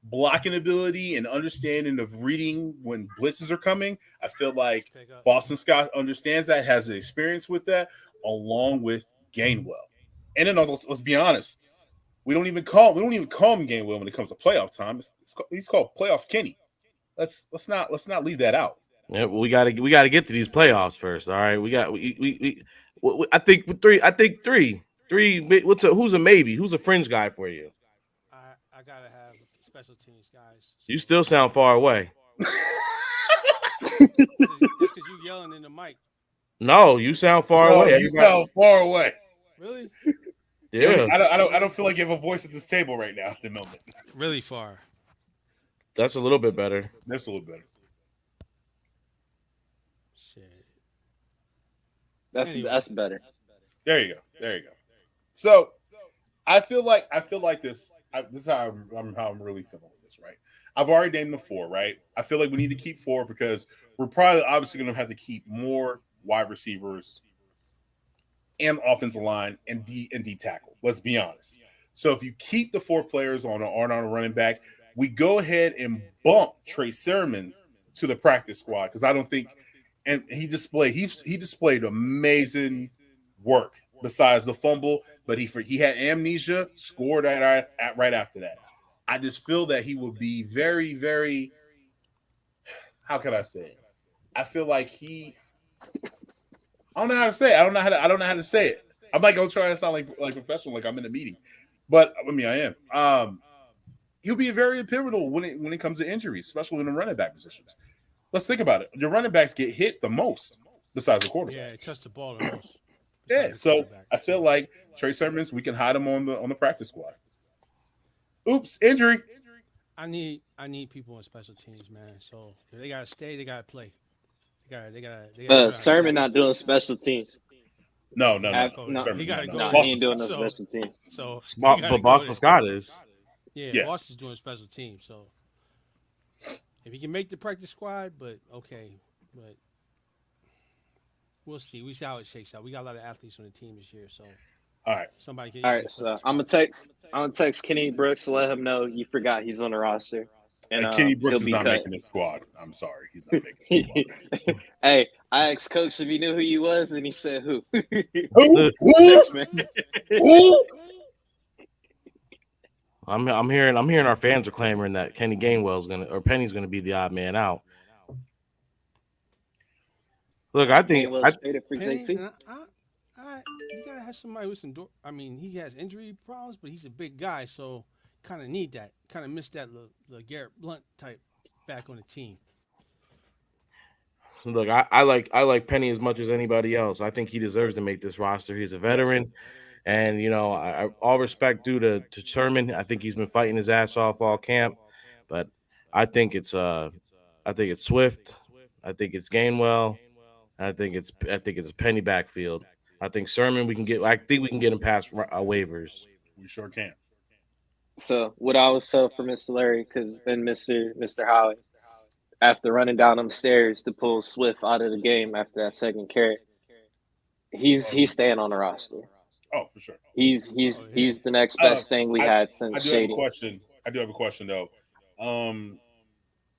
blocking ability and understanding of reading when blitzes are coming, I feel like Boston Scott understands that, has the experience with that, along with Gainwell. And then let's be honest, we don't even call him Gainwell when it comes to playoff time. He's called Playoff Kenny. Let's not leave that out. Yeah, well, we gotta get to these playoffs first. All right, I think three. Who's a maybe? Who's a fringe guy for you? I gotta have special teams, guys. You still sound far away. That's because you yelling in the mic. No, you sound far away. You sound far away. Really? Yeah. I don't feel like you have a voice at this table right now at the moment. Really far. That's a little bit better. That's a little better. Shit. That's better. There you go. So I feel like this. This is how I'm really feeling with this, right? I've already named the 4, right? I feel like we need to keep 4 because we're probably obviously going to have to keep more wide receivers and offensive line and D tackle. Let's be honest. So if you keep the 4 players on a running back, we go ahead and bump Trey Sermons to the practice squad because I don't think, and he displayed amazing work besides the fumble, but he had amnesia, scored right after that. I just feel that he will be very, very. How can I say it? I feel like I don't know how to say it. I don't know how to say it. I'm like gonna try to sound like professional, like I'm in a meeting, but I mean I am. He'll be very pivotal when it comes to injuries, especially in the running back positions. Let's think about it. Your running backs get hit the most, besides the quarterback. Yeah, it touched the ball the most. Yeah, so I feel like Trey Sermons, we can hide him on the practice squad. Oops, injury. I need people on special teams, man. So if they gotta stay, they gotta play. They gotta. Sermon not doing special teams. No. He gotta go. No, he ain't doing no special teams. So, but Boston Scott is. Yeah, Boston's doing special teams. So if he can make the practice squad, but we'll see. We see how it shakes out. We got a lot of athletes on the team this year, so all right. Somebody can. All right, so I'm gonna text Kenny Brooks to let him know you forgot he's on the roster. And Kenny Brooks is not making the squad. I'm sorry, he's not making the squad. Hey, I asked Coach if he knew who he was, and he said who? Who? Text me. Who? I'm hearing our fans are clamoring that Kenny Gainwell's Penny's gonna be the odd man out. Look, I think Gainwell's traded for Penny, JT. you gotta have somebody with some. I mean, he has injury problems, but he's a big guy, so kind of need that. Kind of missed that the Garrett Blunt type back on the team. look, I like Penny as much as anybody else. I think he deserves to make this roster. He's a veteran, and all respect due to Sherman. I think he's been fighting his ass off all camp, but I think it's Swift. I think it's Gainwell. I think it's a Penny backfield. I think Sermon I think we can get him past waivers. We sure can. So what I was so for Mr. Larry and Mr. Howie, after running down them stairs to pull Swift out of the game after that second carry, he's staying on the roster. Oh, for sure. He's the next best thing we had since Shady. I do have a question though.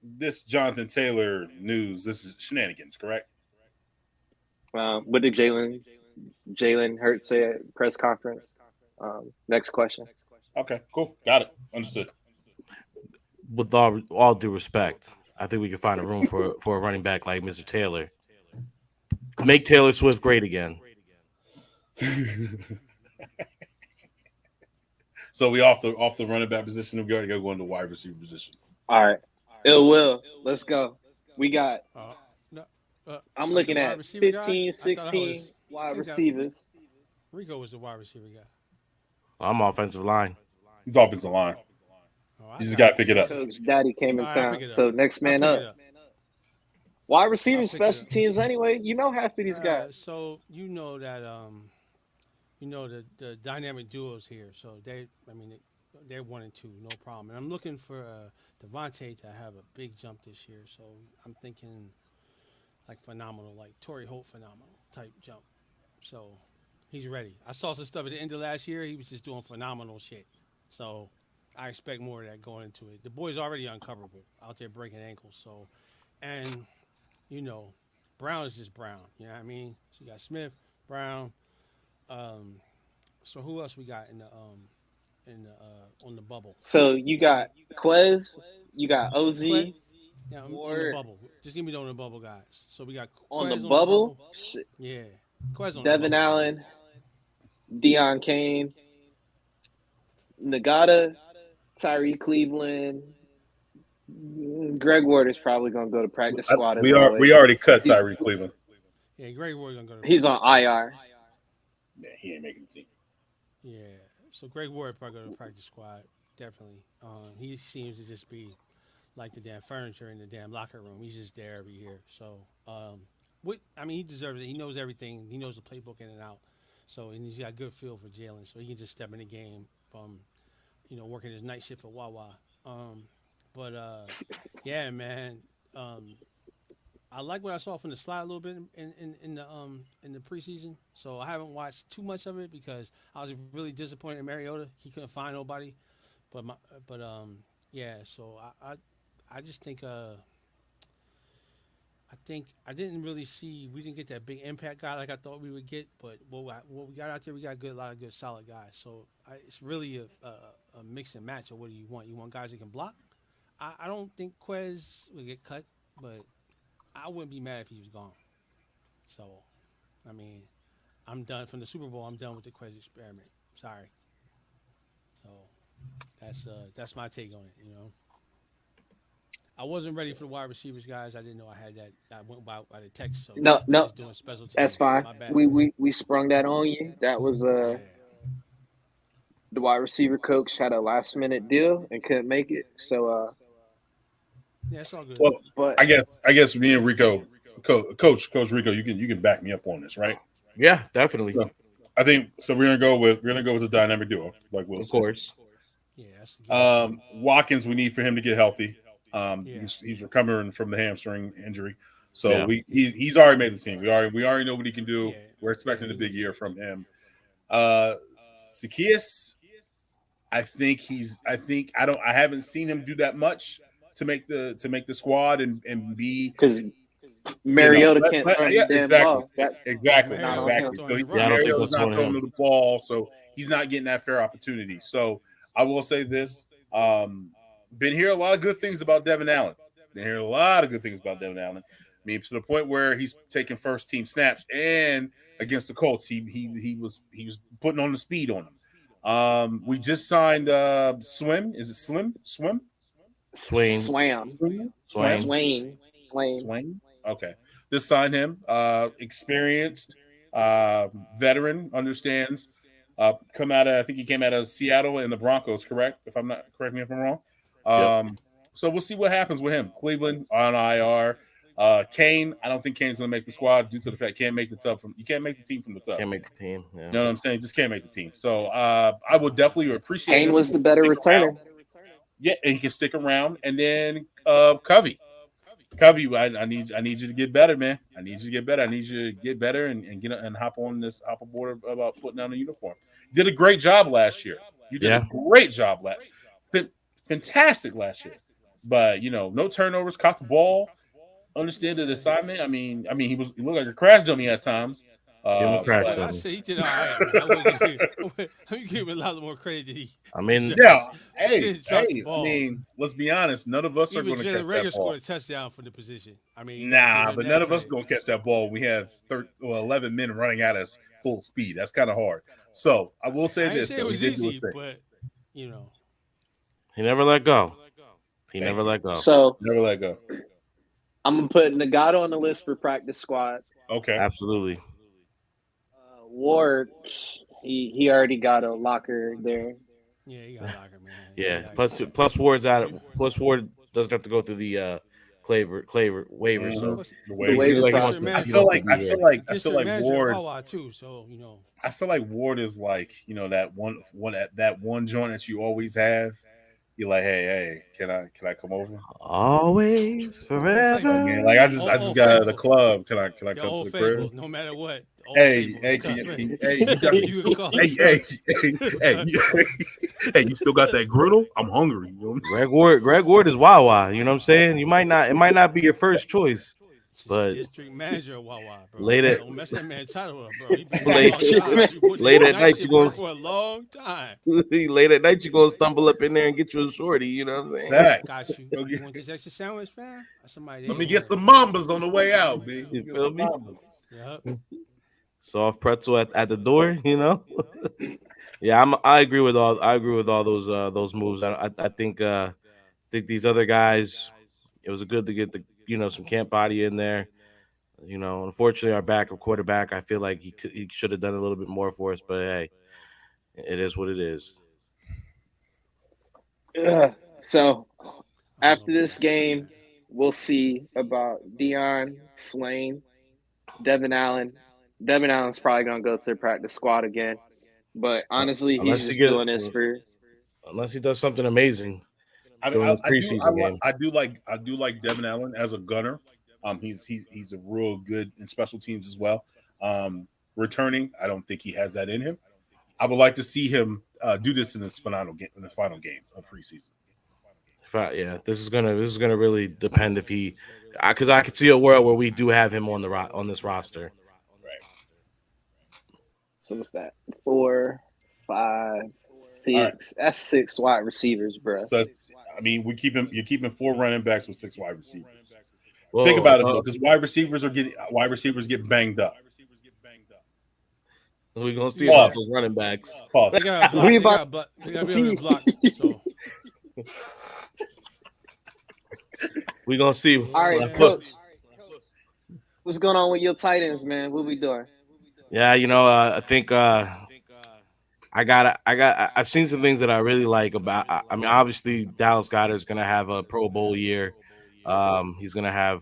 This Jonathan Taylor news, this is shenanigans, correct? What did Jalen Hurts say at press conference? Next question. Okay, cool. Got it. Understood. With all due respect, I think we can find a room for a running back like Mr. Taylor. Make Taylor Swift great again. So we off the running back position. We got to go into the wide receiver position. All right. Let's go. We got I'm looking at 15, 16 wide receivers. Rico was the wide receiver guy. I'm offensive line. He's offensive line. You just got to pick it up. Coach Daddy came in town. So next man up. Wide receivers, special teams anyway. You know half of these guys. So you know that the dynamic duos here. So they're 1 and 2, no problem. And I'm looking for Devontae to have a big jump this year. So I'm thinking like phenomenal, like Torrey Holt phenomenal type jump. So he's ready. I saw some stuff at the end of last year. He was just doing phenomenal shit. So I expect more of that going into it. The boy's already uncoverable out there breaking ankles. So, and Brown is just Brown. You know what I mean? So you got Smith, Brown. So who else we got on the bubble? So you got Quez, you got OZ. Yeah, on the bubble. Just give me on the bubble guys. So we got on Quez the bubble. Shit. Yeah, Quez on Devin the bubble. Allen, Deion Kane, Nagata, Tyree Cleveland. Greg Ward is probably going to go to practice squad. We already cut Tyree Cleveland. Yeah, Greg Ward going to go to He's on IR. Yeah, he ain't making the team. Yeah, so Greg Ward probably go to practice squad. Definitely. He seems to just be like the damn furniture in the damn locker room. He's just there every year. So, he deserves it. He knows everything. He knows the playbook in and out. So, and he's got a good feel for Jalen. So he can just step in the game from, working his night shift at Wawa. Yeah, man. I like what I saw from the slide a little bit in the preseason. So I haven't watched too much of it because I was really disappointed in Mariota. He couldn't find nobody. Yeah. So I just think I we didn't get that big impact guy like I thought we would get. But what we got out there, we got a lot of good solid guys. So it's really a mix and match of what do you want. You want guys that can block. I don't think Quez would get cut, but I wouldn't be mad if he was gone. So, I'm done from the Super Bowl. I'm done with the Quez experiment. Sorry. So that's my take on it. I wasn't ready for the wide receivers, guys. I didn't know I had that. I went by the text. So No, doing special teams. that's fine. We sprung that on you. That was the wide receiver coach had a last minute deal and couldn't make it. So yeah, it's all good. Well, but I guess me and Rico, Coach Rico, you can back me up on this, right? Yeah, definitely. So, I think so. We're gonna go with the dynamic duo, like Will said. Of course. Yeah. Watkins, we need for him to get healthy. Yeah. He's recovering from the hamstring injury, so Yeah. he's already made the team. We already know what he can do. Yeah. We're expecting a big year from him. Zacchaeus, I haven't seen him do that much to make the squad and be because Mariota can't throw the damn ball. Exactly. not So on him. Mariota's not throwing him the ball, so he's not getting that fair opportunity. So I will say this. Been hearing a lot of good things about Devin Allen. Been hearing a lot of good things about Devin Allen. I mean, to the point where he's taking first team snaps, and against the Colts, he was putting on the speed on them. We just signed Swim. Is it Slim? Swim? Swain, Swam, Swim? Swain. Swam? Swain, Swain. Swain? Okay. Just signed him. Experienced veteran, understands. Come out of I think he came out of Seattle and the Broncos, correct? If I'm not correct me if I'm wrong. Yep. So we'll see what happens with him. Cleveland on IR. Kane, I don't think Kane's gonna make the squad due to the fact you can't make the team from the top. Can't make the team. Yeah. You know what I'm saying? Just can't make the team. So I would definitely appreciate Kane him. was the better Stick returner. around. Yeah, and he can stick around. And then Covey. Covey, I need you to get better, man. I need you to get better. I need you to get better and get and hop aboard about putting on a uniform. You did a great job last year. You did a great job fantastic last year. But no turnovers, caught the ball, understood the assignment. I mean he looked like a crash dummy at times. I say he did all right, man. I'm give him a lot more credit than he. I mean, yeah. He dropped the ball. I mean, let's be honest. None of us are Even going to catch Jalen that Rager ball. scored a touchdown for the position. I mean, But none of us going to catch that ball. We have 11 men running at us full speed. That's kind of hard. So I will say this: it was easy, but he never let go. He never let go. So never let go. I'm gonna put Nagato on the list for practice squad. Okay, absolutely. Ward, he already got a locker there. Yeah, he got a locker, man. Yeah. Plus Ward's out. Plus Ward doesn't have to go through the Claver waiver. So I feel like Ward too. So I feel like Ward is like that one joint that you always have. You're like, hey, can I come over? Always, forever. I mean, like I just got out of the club. Can I come to the crib? No matter what. Hey, you still got that griddle? I'm hungry. Greg Ward is Wawa. You know what I'm saying? It might not be your first choice, but district manager of Wawa, bro. Don't mess that man title up, bro. Late at night, you going for a long time. Late at night, you gonna stumble up in there and get you a shorty. You know what I'm saying? Got you. You want this extra sandwich, fam? Let me get some mambas on the way out, B. You feel me? Yep. Soft pretzel at the door, Yeah, I agree with all those moves. I think these other guys, it was good to get the some camp body in there. Unfortunately, our quarterback, I feel like he should have done a little bit more for us, but hey, it is what it is. So after this game, we'll see about Deion, Swain, Devin Allen. Devin Allen's probably gonna go to the practice squad again, but honestly, he's just doing this unless he does something amazing. During this preseason game. I do like Devin Allen as a gunner. He's a real good in special teams as well. Returning, I don't think he has that in him. I would like to see him do this in the final game of preseason. This is gonna really depend if he, because I could see a world where we do have him on this roster. Right. So what's that? 4, 5, 6. Right. That's 6 wide receivers, bro. So you're keeping 4 running backs with 6 wide receivers. Whoa, think about it though, because wide receivers get banged up. We're gonna see about those running backs. They got to block. So. We're gonna see. All right, Coach. What's going on with your tight ends, man? What we doing? Yeah, I think I've seen some things that I really like about. I mean, obviously Dallas Goedert's gonna have a Pro Bowl year. He's gonna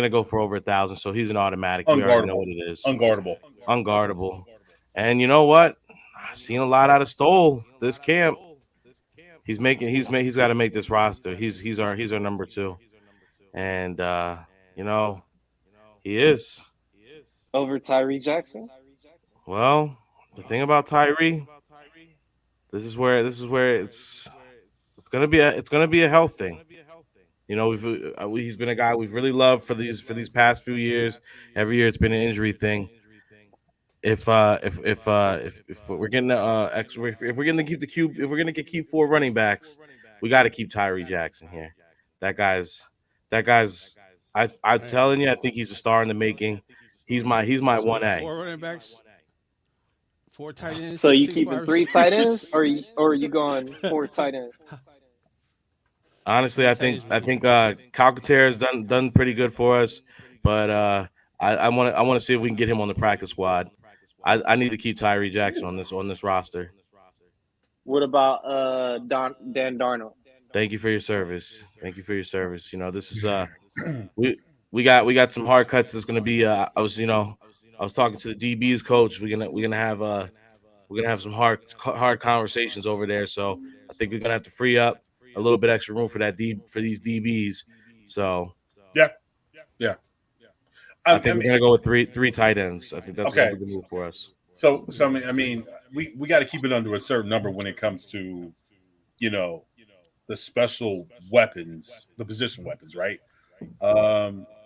go for over 1,000, so he's an automatic. We already know what it is. Unguardable. And you know what? I've seen a lot out of Stoll this camp. He's got to make this roster. He's our number 2, and he is over Tyree Jackson. Well, the thing about Tyree, this is where it's gonna be a health thing. He's been a guy we've really loved for these past few years. Every year it's been an injury thing. if we're getting extra, if we're gonna keep the cube, if we're gonna keep 4 running backs, we got to keep Tyree Jackson here. That guy's that guy's. I'm Man. telling you, I think he's a star in the making. He's my So we one got A. 4 running backs, 4 tight ends, So you 6 wide keeping 3 tight ends, receivers. or you going 4 tight ends? Honestly, How I many tight think ends we I need? think Calcaterra has done pretty good for us, but I want to see if we can get him on the practice squad. I need to keep Tyree Jackson on this roster. What about Dan Darnold? Thank you for your service. Thank you for your service. This is we we got some hard cuts. That's gonna be. I was talking to the DB's coach. We're gonna have some hard conversations over there. So I think we're gonna have to free up a little bit extra room for these DBs. So Yeah, yeah. I I think we're mean, gonna go with three tight ends. I think that's gonna okay. be the move for us. So I mean, we got to keep it under a certain number when it comes to you know the special weapons, the position weapons, right?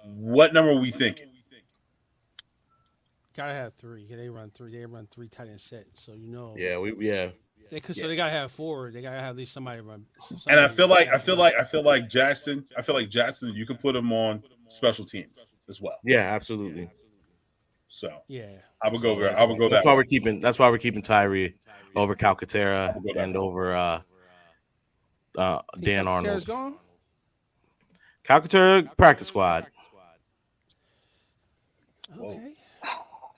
What number are we thinking? Gotta have 3. Yeah, they run 3. They run 3 tight end set. So Yeah. they could. So they gotta have 4. They gotta have at least somebody run. So And I somebody feel like I got feel run. like I feel like Jackson. I feel like Jackson. You can put him on special teams as well. Yeah, absolutely. So Yeah. I would go. So I would go that's that why way. we're keeping Tyree over I Calcaterra would go that and way. over Think Dan Calcaterra's Arnold. gone? Calcaterra practice squad. Whoa, Okay.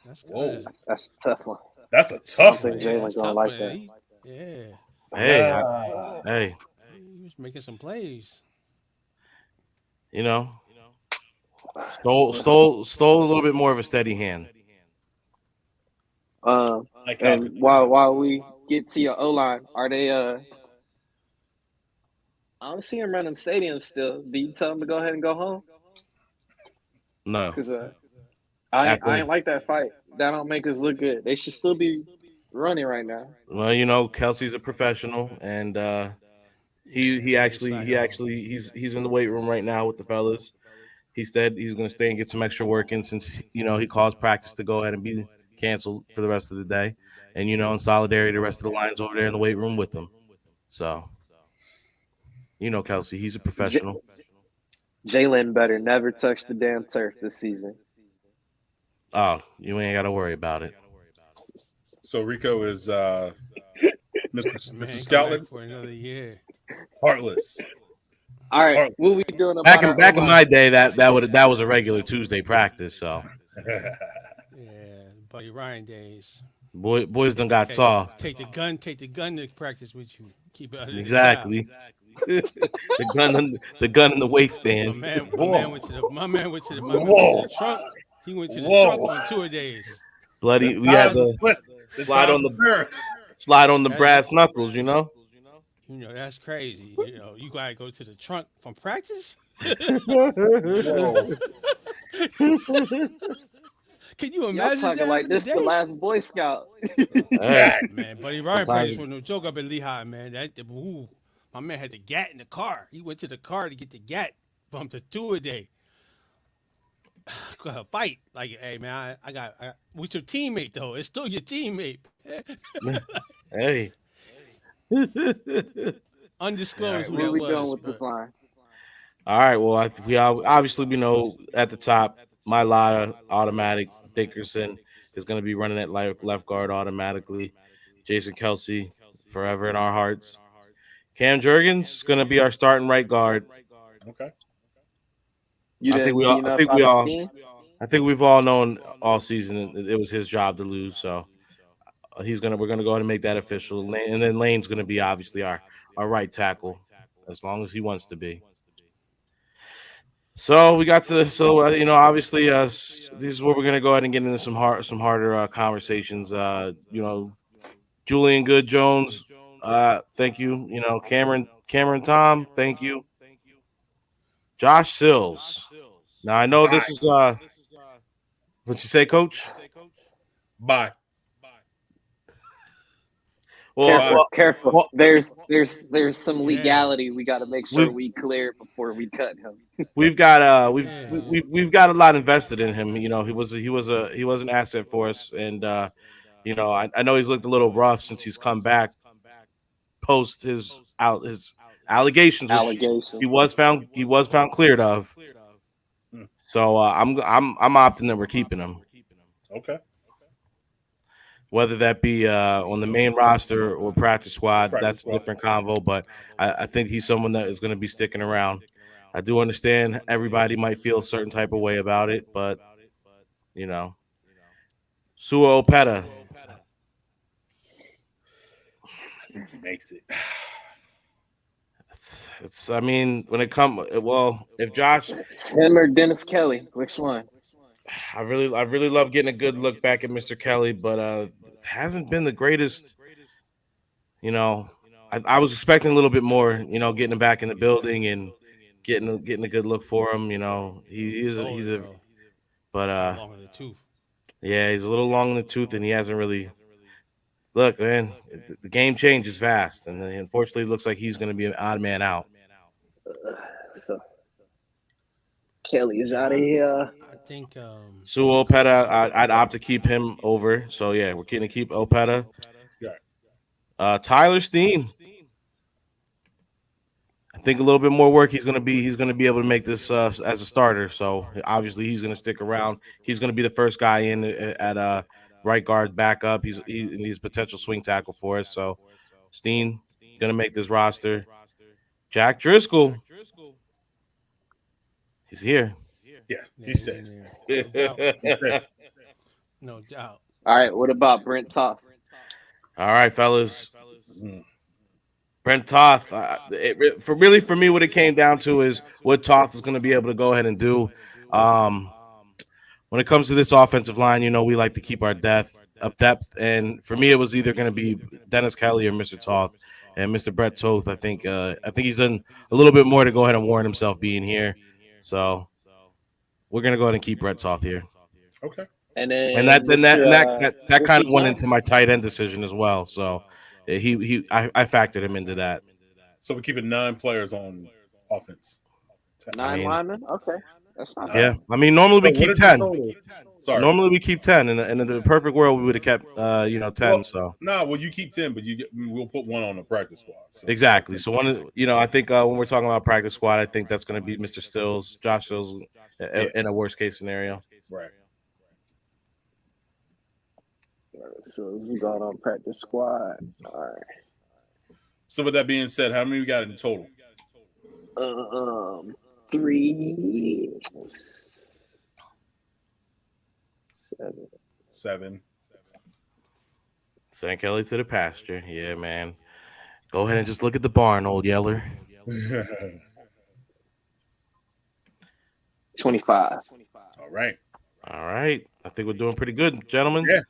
That's whoa, good. That's a tough one. that's a I don't tough think one. Yeah, Jalen that's gonna tough. like But that. yeah, Hey, Ah. hey, he was making some plays. you know, stole a little bit more of a steady hand. Like And while we get to your O line, are they? I don't see them running stadiums still. Do you tell them to go ahead and go home? No, Because I after ain't like that fight. That don't make us look good. They should still be running right now. Kelsey's a professional, and he Yeah, he they actually he slacking off. actually he's in the weight room right now with the fellas. He said he's going to stay and get some extra work in since he caused practice to go ahead and be canceled for the rest of the day, and in solidarity, the rest of the line's over there in the weight room with him. So Kelsey, he's a J- professional. Jalen better never touch the damn turf this season. Oh, you ain't got to worry about it. so Rico is Mr. Man, come back Scoutlet, for another year. heartless. All right, Heartless. what we doing Back about in our back O in line? my day, that was a regular Tuesday practice. So Yeah, Buddy Ryan days. boys done got Take soft. take the gun to practice with you. Keep it under the job. Exactly. the gun in the waistband. My man went to Whoa, the trunk. He went to the trunk whoa! on 2 days. The Bloody. We had times are the flipped. The slide times on the are turned. slide on the That brass knuckles. that's crazy. You gotta go to the trunk from practice. Whoa! Can you Y'all imagine talking that like in the this the day? last Boy Scout. Hey, Man, Buddy Ryan sometimes practice was no joke up in Lehigh, man. My man had the gat in the car. He went to the car to get the gat from the 2 a day. Fight. Like, hey man, with your teammate though. It's still your teammate. hey. Undisclosed who Where that we going was, with this but line? All right. Well, obviously we know at the top, my Lotta automatic Dickerson is going to be running at left guard automatically. Jason Kelsey forever in our hearts. Cam Jurgens is going to be our starting right guard. Okay. You I think didn't we see all. I enough think out we of all. Steen? I think we've all known all season it was his job to lose. So we're gonna go ahead and make that official. And then Lane's gonna be obviously our right tackle as long as he wants to be. So we got to obviously this is where we're gonna go ahead and get into some harder conversations. Julian Good Jones, thank you. Cameron Tom, thank you. Josh Sills. Now I know this Bye. is what you say, Coach. Bye. Well, Careful. well, There's some Yeah. legality we got to make sure we've we clear before we cut him. we've got Yeah. we've got a lot invested in him. You know, he was an asset for us, and you know, I know he's looked a little rough since he's come back post his allegations, which Allegation. he was found cleared of. Hmm. So I'm opting that we're keeping him, Okay. whether that be on the main roster or practice squad. Practice That's a squad. different convo, but I think he's someone that is going to be sticking around. I do understand everybody might feel a certain type of way about it, but you know, Sua Opeta. I think he makes it. It's I mean, when it comes, well, if Josh, It's him or Dennis Kelly. Which one? I really love getting a good look back at Mr. Kelly, but it hasn't been the greatest. You know, I was expecting a little bit more. You know, getting him back in the building and getting a good look for him. You know, he's a bro. but Long in the tooth. yeah, he's a little long in the tooth, and he hasn't really. Look, man, the game changes fast, and unfortunately, it looks like he's going to be an odd man out. So Kelly is Yeah, out of here. I think Sue Opeta, I'd opt to keep him over. So yeah, we're going to keep Opeta. Yeah. Tyler Steen. I think a little bit more work he's going to be able to make this as a starter. So obviously he's going to stick around. He's going to be the first guy in at right guard backup. He's potential swing tackle for us. So Steen going to make this roster. Jack Driscoll, he's here. Yeah. yeah, He he's said. in there. No doubt. He said. No doubt. All right. What about Brent Toth? All right, fellas. Mm. Brent Toth. For me, what it came down to is what Toth is going to be able to go ahead and do. When it comes to this offensive line, you know, we like to keep our depth, and for me, it was either going to be Dennis Kelly or Mr. Toth. And Mr. Brett Toth, I think he's done a little bit more to go ahead and warrant himself being here. So we're going to go ahead and keep Brett Toth here. Okay. And then And that kind of went Johnson? into my tight end decision as well. So I factored him into that. So we're keeping 9 players on offense. 9 mean, linemen. Okay, that's not Yeah, bad. I mean normally we So what keep is the 10. total? Sorry. Normally we keep 10, and in the perfect world we would have kept 10. Well, So well, you keep 10, but we'll put 1 on the practice squad. So. exactly. So I think when we're talking about practice squad, I think that's going to be Mr. Stills, Josh Stills, in a worst case scenario. Right. So you got on practice squad. All right. So with that being said, how many we got in total? 3, 7. 7. Send Kelly to the pasture. Yeah, man. Go ahead and just look at the barn, old Yeller. 25. All right. All right. I think we're doing pretty good, gentlemen. Yeah.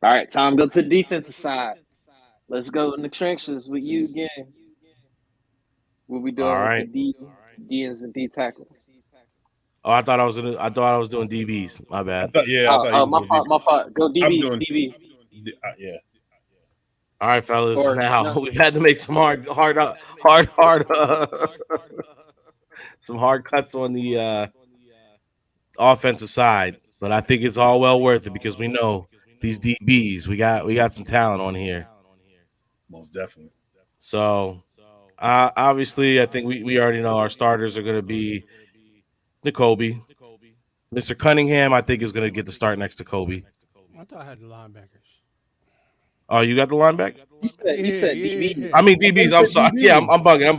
All right, time to go to the defensive side. Let's go in the trenches with you again. What we doing All right. with the D's and D tackles? Oh, I thought I was doing DBs. My bad. I thought you My were doing fault. Go I'm DBs, doing- DB. yeah. All right, fellas. Or- now no. we've had to make some hard some hard cuts on the offensive side, but I think it's all well worth it because we know these DBs. We got some talent on here. Most definitely. So obviously, I think we already know our starters are going to be N'Kobe. Mr. Cunningham, I think, is going to get the start next to Kobe. I thought I had the linebackers. Oh, you got the linebacker? You said DB. I mean DBs. I'm sorry. Yeah, I'm bugging.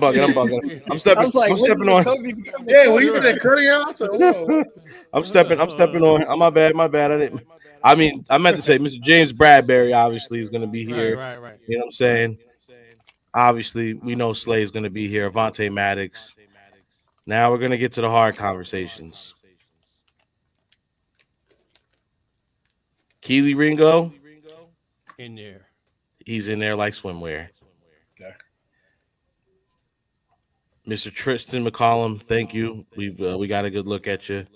I'm stepping. I was like, I'm stepping on. Yeah, when you said Cunningham, I said, whoa. I'm stepping on. My bad. I meant to say Mr. James Bradbury obviously is going to be here. Right. You know what I'm saying? Obviously, we know Slay is going to be here. Avonte Maddox. Now we're going to get to the hard conversations. Keely Ringo, In there. he's in there like swimwear. Okay. Mr. Tristan McCollum, thank you. We got a good look at you.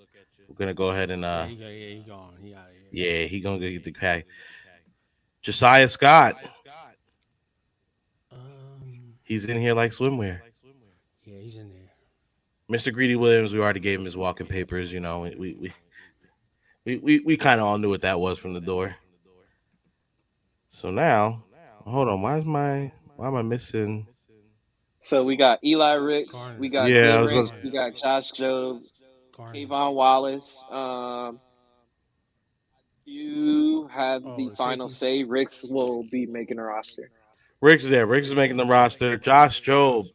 We're gonna go ahead and He gone. He out of here. yeah, he gonna get the guy. Josiah Scott. Um, He's in here like swimwear. yeah, he's in there. Mr. Greedy Williams, we already gave him his walking papers. You know, we kind of all knew what that was from the door. So now, hold on. Why am I missing? So we got Eli Ricks, Garner. we got Yeah, I Good was gonna Ricks, we got Josh Jobe, Garner. Kayvon Wallace. You have Oh, the the final safeties? say. Ricks will be making a roster. Riggs is there. Riggs is making the roster. Josh Jobe.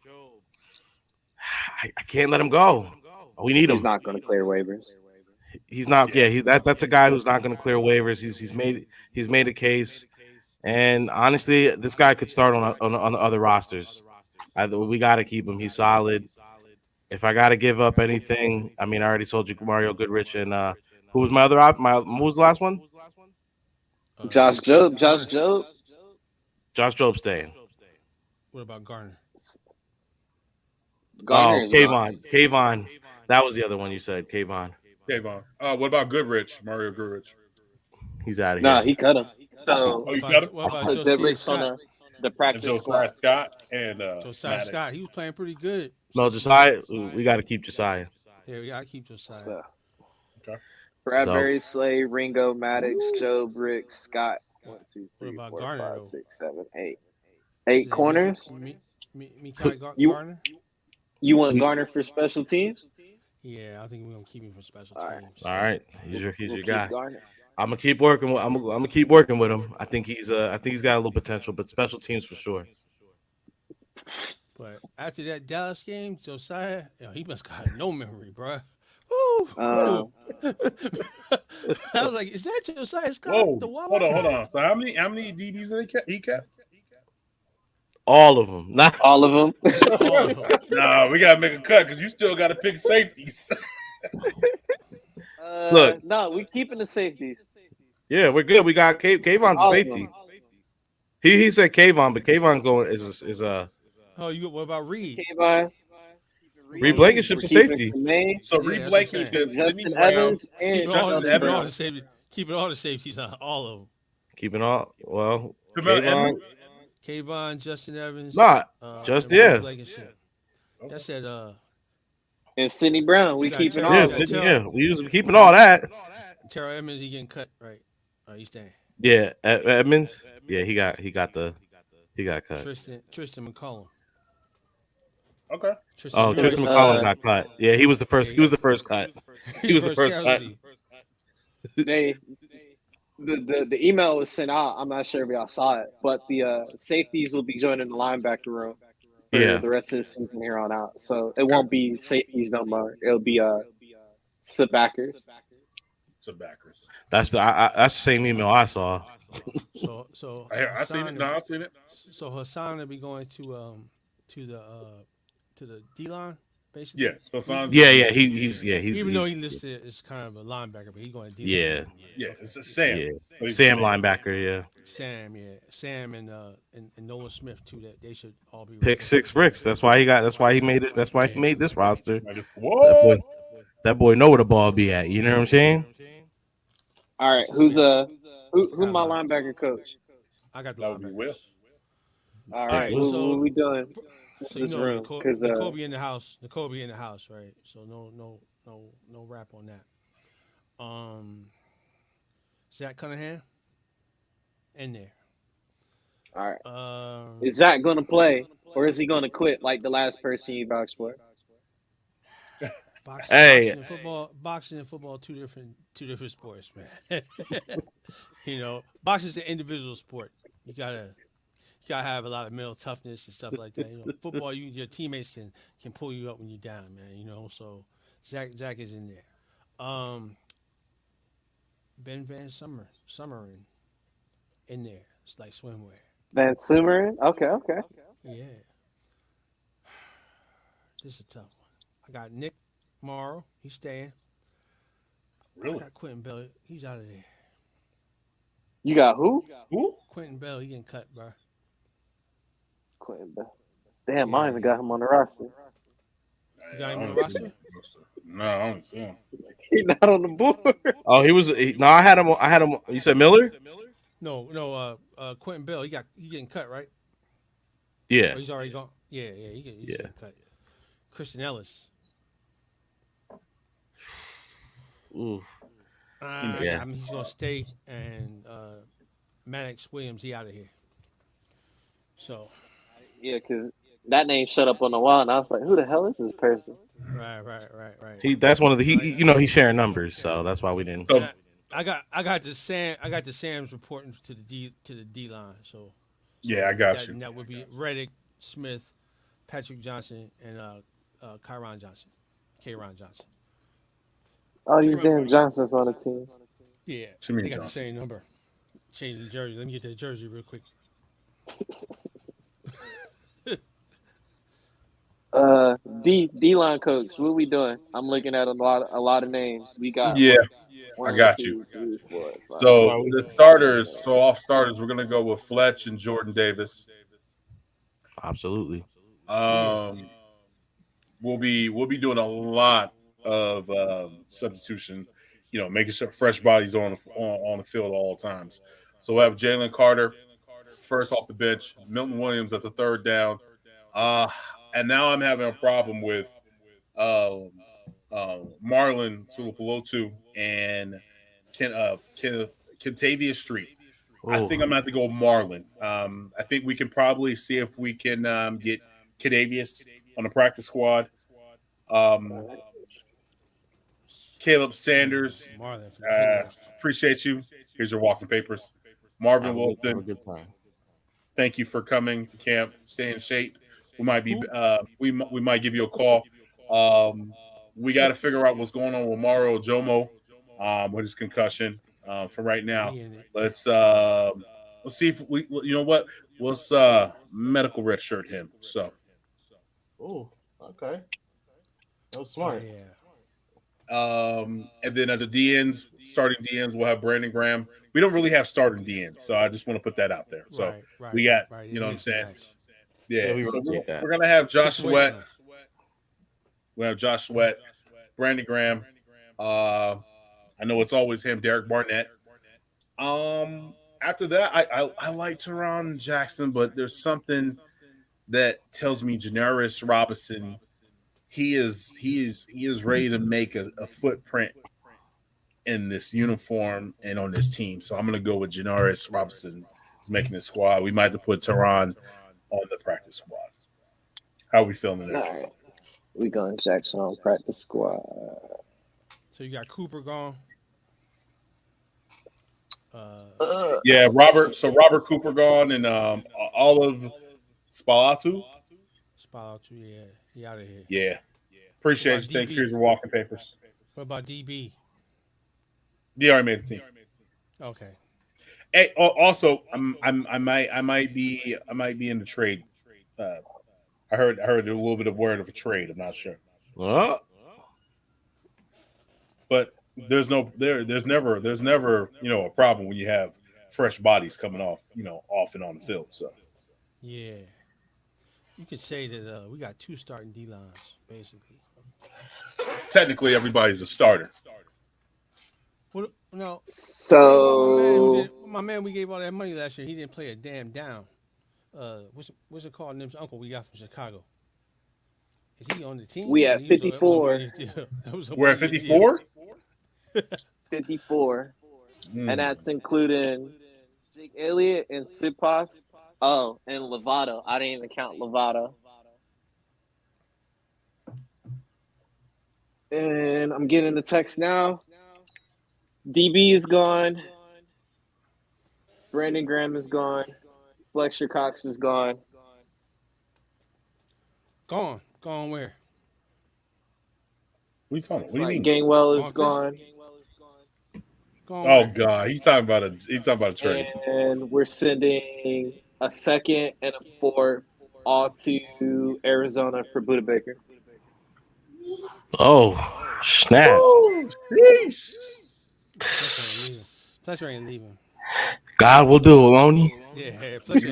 I can't let him go. We need He's him. not going to clear waivers. He's not. Yeah, that's a guy who's not going to clear waivers. He's made a case, and honestly, this guy could start on the other rosters. We got to keep him. He's solid. If I got to give up anything, I mean, I already told you Mario Goodrich and who was my other who was the last one? Josh Jobe. Josh Jobe. Josh Jobe staying. What about Garner? Garner is gone. Kayvon. That was the other one you said, Kayvon. Kayvon. What about Goodrich? Mario Goodrich. He's out of here. No, he cut him. So Oh, you got him? What about put Josiah Ricks on Scott? the And practice Josiah squad. Scott and Josiah Maddox. Scott, he was playing pretty good. No, Josiah. We got to keep Josiah. Yeah, we gotta keep Josiah. So, Okay. Bradbury, Slay, Ringo, Maddox, Jobe, Ricks, Scott. 1, 2, 3, about 4, Garner, 5, though? 6, 7, 8. 8 corners. You- Garner? You want Garner for special teams? Yeah, I think we're gonna keep him for special All right. teams. All right, he's your We'll keep guy. Garner. I'm gonna keep working. I'm gonna keep working with him. I think he's got a little potential, but special teams for sure. But after that Dallas game, Josiah, he must got no memory, bro. Woo! I was like, is that Josiah Scott? Whoa. The Wawa Hold guy? on. So how many DBs did he kept? All of them. Not All of them. No, we gotta make a cut because you still gotta pick safeties. Look. No, we keeping the safeties. yeah, we're good. We got Kayvon's a All of safety. them. He said Kayvon, but Kayvon going is Oh, what about Reed? Kayvon. Reed Blankenship's a safety. So Yeah, Reed that's what I'm Blankenship, saying. Justin Brown, Evans, and Keeping all, Justin keeping all Brown. the safety, keeping all the safeties on all of them. Keeping all well. Jamel Kayvon, Edmonds? Kayvon, Justin Evans. Not and yeah. Reed Blankenship. That said, And Sidney Brown. We You got keeping Terrell. all Yeah, of them. Sydney, yeah. We keeping all that. Terrell Edmonds, he getting cut, right? He's staying. Yeah, Edmonds. Yeah, he got cut. Tristan McCollum. Okay. Oh, Tristan McCollum got cut. Yeah, he was the first. He was the first cut. He was the first cut. The email was sent out. I'm not sure if y'all saw it, but the safeties will be joining the linebacker room for Yeah. the rest of the season here on out. So it won't be safeties no more. It'll be subbackers. So backers. That's the same email I saw. So I seen it. No, I seen it. So Hassan will be going to the D line, basically. Yeah. So Son's He's Even though he listed as kind of a linebacker, but he's going to D line. Yeah, it's a Sam. Yeah. So he's Sam the same. linebacker. Yeah. Sam and Nolan Smith too. That they should all be Pick 6 Ricks. That's why he made it. That's why he made this roster. What? That boy know where the ball be at. You know what I'm saying? All right, who's my linebacker coach? I got the That would be linebackers. Will. All right, so- what we doing? So This room, 'cause, N'Kobe in the house. N'Kobe in the house, right? So no rap on that. Zach Cunningham in there. All right, Um, is Zach going to play or is he going to quit like the last person you vouched for? Hey. boxing and football, two different sports, man. Boxing is an individual sport. You gotta have a lot of mental toughness and stuff like that. Football, your teammates can pull you up when you're down, man. So Zach is in there. Ben Van Summeren in there. It's like swimwear. Van Sumeren? Okay. Yeah. This is a tough one. I got Nick Morrow. He's staying. Really? I got Quentin Bell. He's out of there. You got who? Who? Quentin Bell, he getting cut, bro. Quentin Bell. Damn, I even got him on the roster. You got him I on the don't see roster? him. No, I don't see him. He's not on the board. Oh, he was. No, I had him. You said Miller? No. Quentin Bell, he getting cut, right? Yeah. Or he's already gone. Yeah, he's Yeah. getting cut. Christian Ellis. Ooh. I mean, he's gonna stay, and Maddox Williams, he out of here. So Yeah, because that name shut up on the wall, and I was like, "Who the hell is this person?" right. That's one of the he's sharing numbers, so that's why we didn't. And So I got the Sam's reporting to the D line. So yeah, I got you. and that would be Reddick, Smith, Patrick Johnson, and Kyron Johnson, Kayron Johnson. All these Trayvon damn Martin. Johnsons on the team. Yeah, Jimmy they got the Johnson. same number. Change the jersey. Let me get to the jersey real quick. D line coach, what we doing? I'm looking at a lot of names. We got Yeah, I one, got you. 2, 3, 4, 5. So the starters, so off starters, we're gonna go with Fletch and Jordan Davis. Absolutely. We'll be doing a lot of substitution, making sure fresh bodies on the field at all times. So we'll have Jalen Carter first off the bench, Milton Williams as a third down, and now I'm having a problem with um, Marlon Tuipulotu and Kentavious Street. I think I'm going to have to go Marlin. I think we can probably see if we can get Cadavius on the practice squad. Caleb Sanders, Marlon for the Penguins. appreciate you. Here's your walking papers. Marvin Have a Wilson, good time. thank you for coming to camp. Stay in shape. We might be we might give you a call. We got to figure out what's going on with Mario Jomo with his concussion. For right now, let's see if we let's medical red shirt him. So Oh, okay. That was smart. and then at the DNs, starting DNs, we'll have Brandon Graham. We don't really have starting DNs, so I just want to put that out there. So we got, you know what I'm saying? Yeah, so we're gonna have Josh Sweat. We'll have Josh Sweat, Brandon Graham. I know it's always him, Derek Barnett. After that, I like Teron Jackson, but there's something that tells me Janaris Robinson. He is ready to make a footprint in this uniform and on this team. So I'm gonna go with Janaris Robinson is making the squad. We might have to put Teron on the practice squad. How are we feeling there? All right. We going Jackson on practice squad. So you got Cooper gone. Yeah, Robert. So Robert Cooper gone and Olive Spalatu. Yeah, he out of here. Yeah, appreciate you. Thank you for walking papers. What about DB? He already made the team. Okay. Hey, also, I might be in the trade. I heard a little bit of word of a trade. I'm not sure. But there's never a problem when you have fresh bodies coming off and on the field. So yeah, you could say that we got two starting D lines basically. Technically, everybody's a starter. Well, no. So my man, we gave all that money last year. He didn't play a damn down. What's it called? Nim's uncle we got from Chicago. Is he on the team? We at 54. We're at 54? 54. And that's including Jake Elliott and Sipas. Oh, and Lovato. I didn't even count Lovato. And I'm getting the text now. DB is gone. Brandon Graham is gone. Fletcher Cox is gone. Gone. Gone where? What are you talking about? What do you mean? Gainwell is gone. Oh God, he's talking about a trade. And we're sending a second and a fourth all to Arizona for Buda Baker. Oh, snap. Fletcher ain't leaving. God will do it, won't he? Yeah, Fletcher.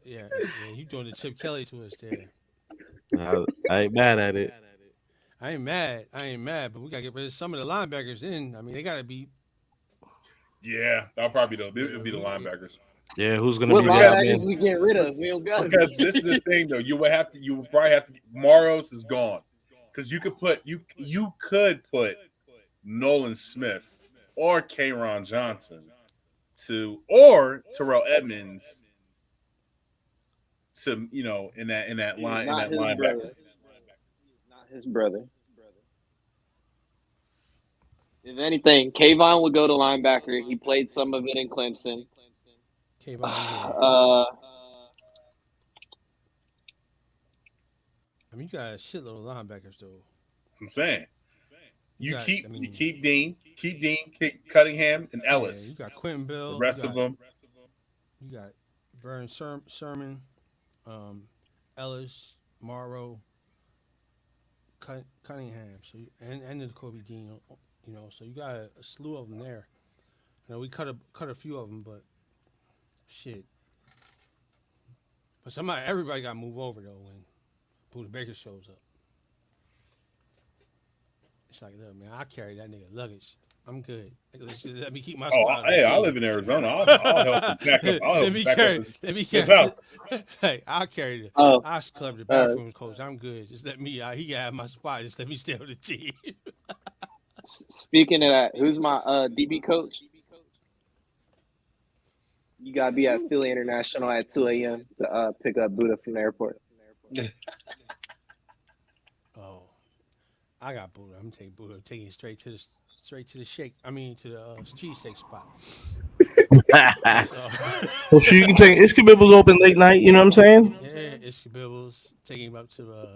Yeah, you doing the Chip Kelly to us there. I ain't mad at it. I ain't mad, but we gotta get rid of some of the linebackers in. I mean, they gotta be Yeah, that'll probably be it'll be the linebackers. Yeah, who's gonna What be red linebackers man? we get rid of? We don't got Because any. this is the thing, though. You would probably have to. Maros is gone because you could put Nolan Smith or Kayron Johnson or Terrell Edmonds to in that He is line in not that his brother. linebacker. He is not his brother. If anything, Kayvon would go to linebacker. He played some of it in Clemson. Kayvon, yeah. Uh, I mean, you got a shitload of linebackers though. I'm saying You got, I mean, you keep Dean, keep Cunningham and yeah, you Ellis. got Quentin The Bill. rest of them, You got Vern Sermon, Ellis, Morrow, Cunningham. So and then Kobe Dean. So you got a slew of them there. We cut a few of them, but shit. But everybody got to move over though when Buda Baker shows up. It's like, look, man, I carry that nigga luggage. I'm good. Let me keep my spot. hey, I live in Arizona. I'll help him pack up. Let me carry. His house. Hey, I'll carry the. Oh, I'll scrub the bathrooms, coach. I'm good. Just let me. He can have my spot. Just let me stay on the team. speaking of that, who's my DB coach? You gotta be at Philly International at 2 a.m. to pick up Buddha from the airport. Oh, I got Buddha. I'm taking Buddha. I'm taking it straight to the shake. I mean to the cheesesteak spot. Well, you can take Ishkabibbles open late night. You know what I'm saying? Yeah, Ishkabibbles. Taking him up to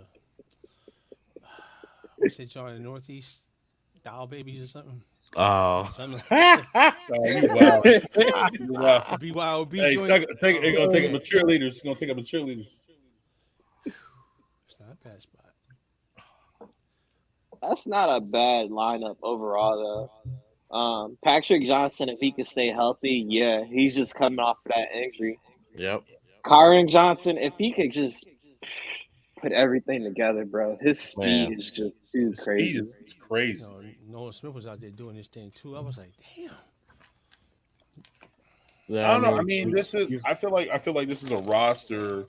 what's that joint in the Northeast? Doll Babies or something. Oh, Something like You wild. the BYOB Hey, joint. they're gonna take him to cheerleaders. Gonna take him to cheerleaders. It's not a bad spot. That's not a bad lineup overall, though. Patrick Johnson, if he could stay healthy, yeah, he's just coming off of that injury. yep. Kyron Johnson, if he could just put everything together, bro, his speed Man. is just too crazy. Speed is crazy. Nolan Smith was out there doing this thing too. I was like, damn. Yeah, I don't know. I mean, this is. I feel like this is a roster.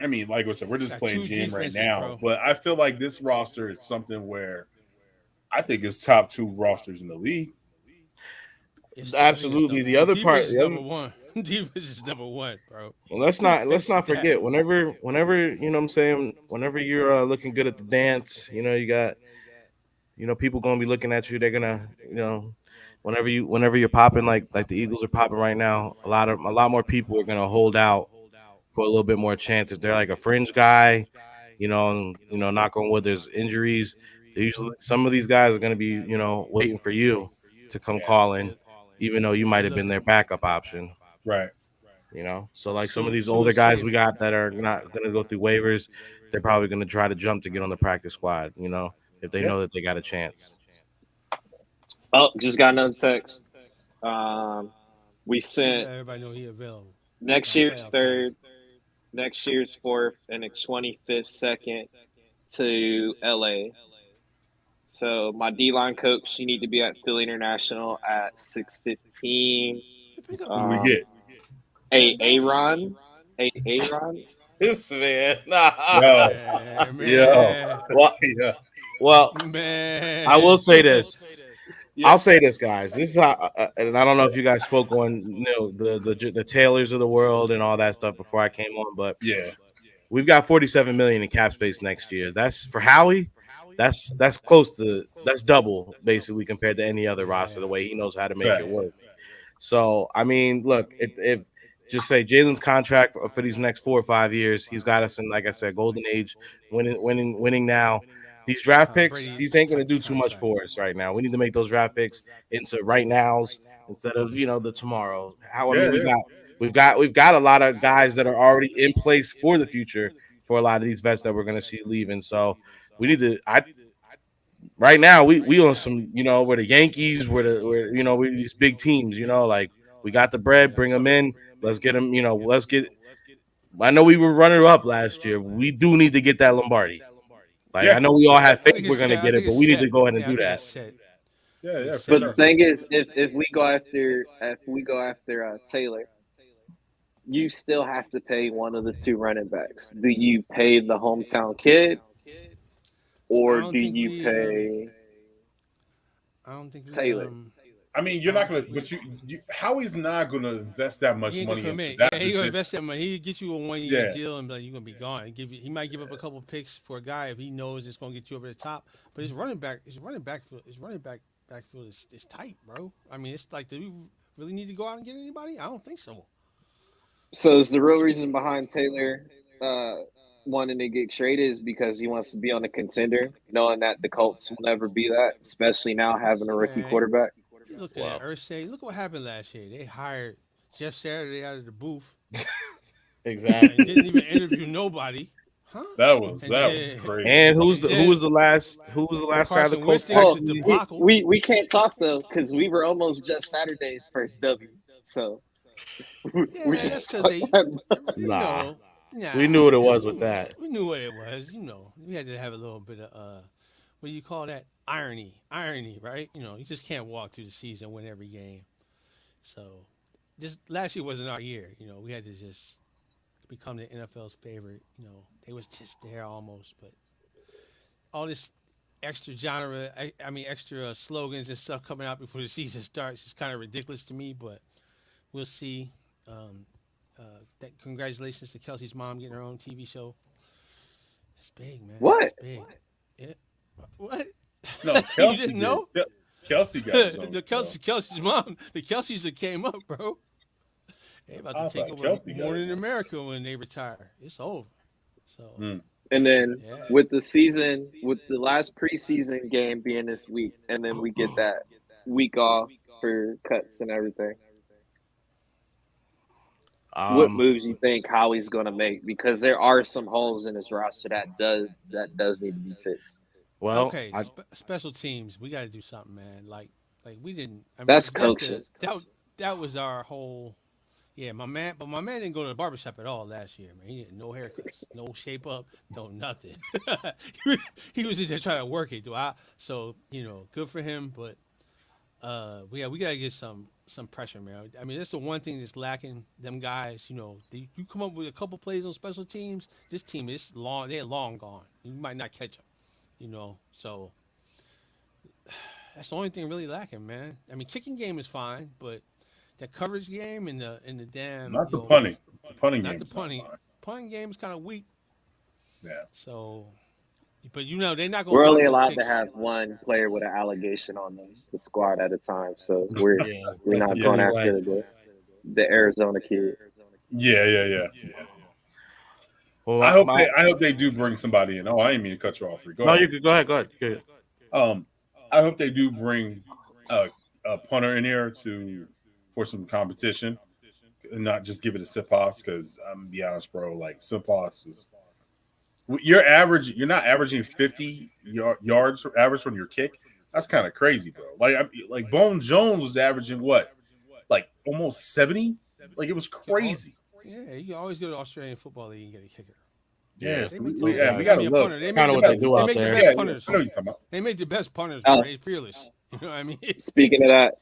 I mean, like I said, we're just Got playing two game right defenses, now, bro. but I feel like this roster is something where I think it's top 2 rosters in the league. Absolutely. The other defense part, is number one. Defense is number one, bro. well, let's not forget. Whenever you know what I'm saying. Whenever you're looking good at the dance, you got people gonna be looking at you. They're gonna whenever you're popping like the Eagles are popping right now. A lot more people are gonna hold out for a little bit more chance if they're like a fringe guy. And, knock on wood, there's injuries. They usually some of these guys are gonna be waiting for you to come calling, even though you might have been their backup option. Right. So like some of these older guys we got that are not going to go through waivers, they're probably going to try to jump to get on the practice squad, if they know that they got a chance. Oh, just got another text. We Let sent everybody know he available. next year's third, next year's fourth, and the 25th second to LA. So my D-line coach, you need to be at Philly International at 6:15. Who we get? Aaron. This man, Man, Well, Yeah. well, man. I will say this. Yeah. I'll say this, guys. This is how, and I don't know if you guys spoke on the Taylors of the world and all that stuff before I came on, but Yeah. we've got $47 million in cap space next year. That's for Howie. That's that's double basically compared to any other roster. The way he knows how to make it work. So I mean, look, if just say Jalen's contract for these next 4 or 5 years, he's got us in, like I said, golden age, winning now. These draft picks, these ain't going to do too much for us right now. We need to make those draft picks into right nows instead of the tomorrow. We've got a lot of guys that are already in place for the future for a lot of these vets that we're going to see leaving. So we need to. Right now we on some we're the Yankees, we're these big teams. Like we got the bread, bring them in. Let's get them. Let's get. I know we were runner up last year. We do need to get that Lombardi. Like I know we all had faith we're gonna get it, but we need to go ahead and do that. Yeah, for But sure. the thing is, if we go after Taylor, you still have to pay one of the two running backs. Do you pay the hometown kid, I or don't do think you we. pay I don't think we. Taylor? I mean, you're I not don't gonna, think we. but Howie's not gonna invest that He much ain't gonna money into commit. that Yeah, he gonna position. invest that money. He get you a 1 year Yeah, deal and be like, you're gonna be gone. He might give up a couple picks for a guy if he knows it's gonna get you over the top. But his running backfield is tight, bro. I mean, it's like, do we really need to go out and get anybody? I don't think so. So is the real reason behind Taylor uh, wanting to get traded is because he wants to be on a contender, knowing that the Colts will never be that, especially now having a rookie Man, quarterback. you looking at Wow. Ursay. Look what happened last year. They hired Jeff Saturday out of the booth and Exactly. didn't even interview nobody, huh? And that was then crazy. And and then who was the last guy the Carson Colts Winston gets a Well, actually? debacle. we can't talk though because we were almost Jeff Saturday's first W. So we Yeah, can't that's because talk they, that much. you Nah, know, we knew what it nah, was with that. we knew what it was. We had to have a little bit of what do you call that? Irony, right? You just can't walk through the season and win every game. So, just last year wasn't our year. We had to just become the NFL's favorite. They was just there almost, but all this extra genre, I mean, extra slogans and stuff coming out before the season starts is kind of ridiculous to me. But we'll see. Um, Congratulations to Kelsey's mom getting her own TV show. It's big, man. What? It's big. Yeah. What? No, You Kelsey didn't did. know? Kelsey got his own The show. Kelsey's mom, the Kelseys that came up, bro. They about I to take thought over Kelsey got Morning his in own. America when they retire. It's over. So Mm. And then yeah. with the last preseason game being this week, and then we get that week off for cuts and everything. What Um, moves you think Howie's going to make? Because there are some holes in his roster that does need to be fixed. well, Okay, special teams. We got to do something, man. Like we didn't. I mean, That's that's coaching. that was our whole. Yeah, my man. But my man didn't go to the barbershop at all last year, man. He didn't no haircuts, no shape up, no nothing. he was in there trying to work it, so good for him. But we gotta get some pressure, man. I mean, that's the one thing that's lacking. Them guys, you come up with a couple plays on special teams. This team is long. They're long gone. You might not catch them. So that's the only thing really lacking, man. I mean, kicking game is fine, but that coverage game and the damn Not the punting. The punting not game the is not punting. fine. Punting game is kind of weak. Yeah. So, but they're not gonna We're block only no allowed to kicks. have one player with an allegation on the squad at a time, so we're yeah, we're that's not the going only after way. the Arizona kid. Yeah. Well, I hope they do bring somebody in. Oh, I didn't mean to cut you off. Go no, ahead. you could go ahead. Go ahead. Good. I hope they do bring a punter in here for some competition, and not just give it a Simpos. Because I'm gonna be honest, bro. Like Simpos is you're not averaging 50 yards average from your kick. That's kind of crazy, bro. Like Bone Jones was averaging what, like almost 70. Like it was crazy. Yeah, you can always go to Australian Football League and get a kicker. Yeah, They make the those best. We guys. I gotta mean, a look. punter. They make Kind of the what they best. do They out make the there. best Yeah, punters. I know what you're talking about. They make the best punters, bro. They fearless. You know what I mean? Speaking of that,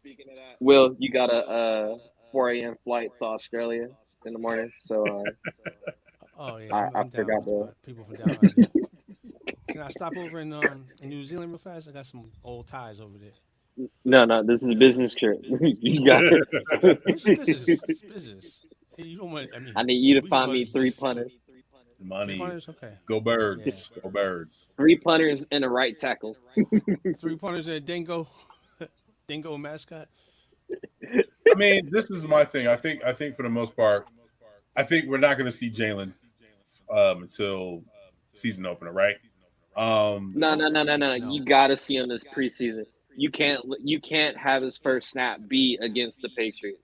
Will, you got a 4 a.m. flight to Australia in the morning, so Oh yeah, I I'm down forgot with to. people from down under. Can I stop over in New Zealand real fast? I got some old ties over there. No, this is a business trip. You got What's business? It's business. Hey, you don't want. I mean, I need you to we can find call me this three business too. punters. 3 Money. punters, okay. Go Yeah, birds. Go birds. 3 punters and a right tackle. 3 punters and a dingo mascot. I mean, this is my thing. I think for the most part, I think we're not going to see Jalen until season opener, right? No. No. You gotta see him this preseason. You can't have his first snap be against the Patriots.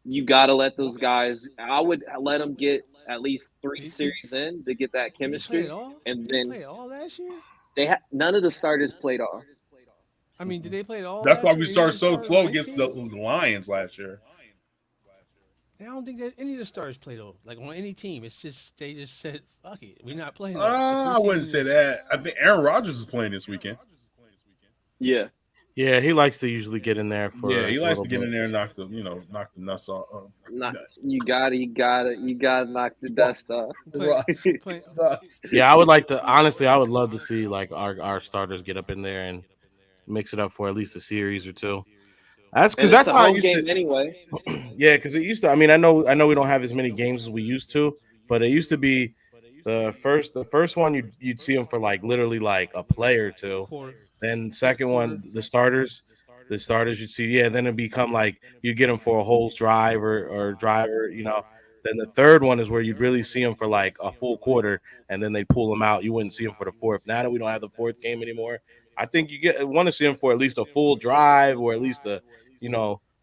You gotta let those guys. I would let them get at least 3 Did, series in to get that did he play it chemistry, all? and Did he then play it all last year? none of the starters played off. I mean, did they play it all That's why last we year? Any of started the so starters slow on any against team? the Lions last year. I don't think that any of the stars played over. Like on any team, it's just they just said, "Fuck it, we're not playing." The I wouldn't preseason say is that. I think Aaron Rodgers is playing this weekend. Yeah, Yeah, he likes to usually get in there Yeah, for he a likes little to get in bit. there and knock the nuts off. Not Nuts. you gotta knock the dust off. Play, Rust. play. Dust. Yeah, I would like to honestly. I would love to see like our starters get up in there and mix it up for at least a series or two. That's because And it's that's a how I home used to. game anyway. Yeah, because it used to. I mean, I know we don't have as many games as we used to, but it used to be the first one you'd see them for like literally like a play or two. Quarter. Then Yeah, second quarter. one, the starters you'd see, yeah. Then it become like you get them for a whole drive or driver. Then the third one is where you'd really see them for like a full quarter, and then they pull them out. You wouldn't see them for the fourth. Now that we don't have the fourth game anymore, I think you want to see them for at least a full drive or at least a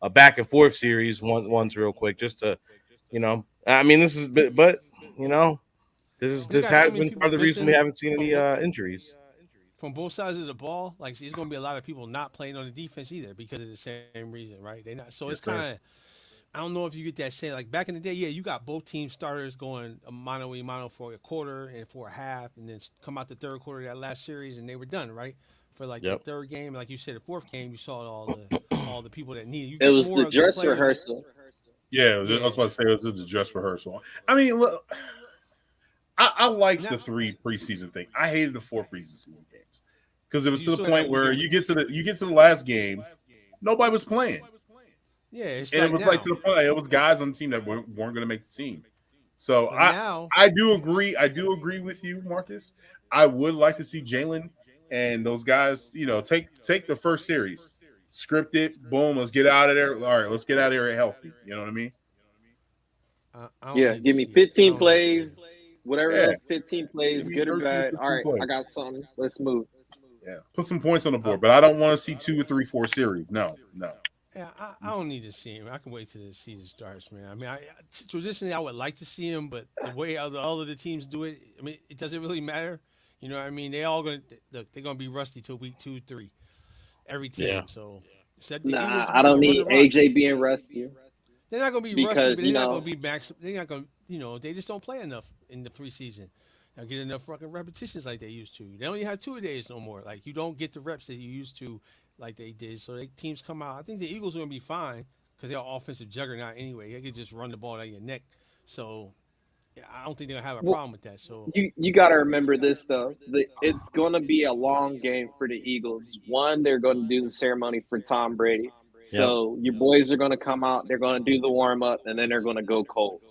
back and forth series once real quick just to I mean this is but you know They this got so has many been people part of the reason we missing haven't seen from any injuries. from both sides of the ball. Like, it's going to be a lot of people not playing on the defense either because of the same reason, right? They not. So it's Yes, sir. kind of. I don't know if you get that same like back in the day. Yeah, you got both team starters going a mano for a quarter and for a half, and then come out the third quarter of that last series, and they were done, right? For like the Yep. third game, like you said, the fourth game, you saw all the people that needed. You It get was more the of the dress players that. rehearsal. Yeah, I Yeah. was about to say it was a dress rehearsal. I mean, look, I like the Now, 3 preseason thing. I hated the 4 preseason games because it was you to the still got point you where get. you get to the last game, nobody was playing, Yeah, it's and it like was like now, to the point it was guys on the team that weren't going to make the team. So but I now I do agree. I do agree with you, Marcus. I would like to see Jalen and those guys, take the first series, script it, boom, let's get out of there. All right, let's get out of here healthy. You know what I mean? I don't Yeah, need to give me see it. I 15 don't need to see it. plays, whatever Yeah, those 15 give plays, me good or 13 or bad. All 15 right, I plays. got something. Let's move. Yeah, put some points on the I, board, but I don't want to see 2 or 3, 4 series. No, no. Yeah, I don't need to see him. I can wait till the season starts, man. I mean, traditionally I would like to see him, but the way all of the teams do it, I mean, it doesn't really matter. You know what I mean? They all gonna look. They're gonna be rusty till week 2, 3. Every Yeah. team. So except the Nah, Eagles, I they're don't gonna run the need rock. AJ being rusty They're not gonna be rusty, but because they're not gonna be max. They're not gonna. They just don't play enough in the preseason. They don't get enough fucking repetitions like they used to. They only have 2 days no more. Like, you don't get the reps that you used to, like they did. So teams come out. I think the Eagles are gonna be fine because they're an offensive juggernaut anyway. They could just run the ball down your neck. So yeah, I don't think they're gonna have a well, problem with that. So you got to remember this though. It's going to be a long game for the Eagles. One, they're going to do the ceremony for Tom Brady. Yep. So your boys are going to come out, they're going to do the warm up, and then they're going to go cold.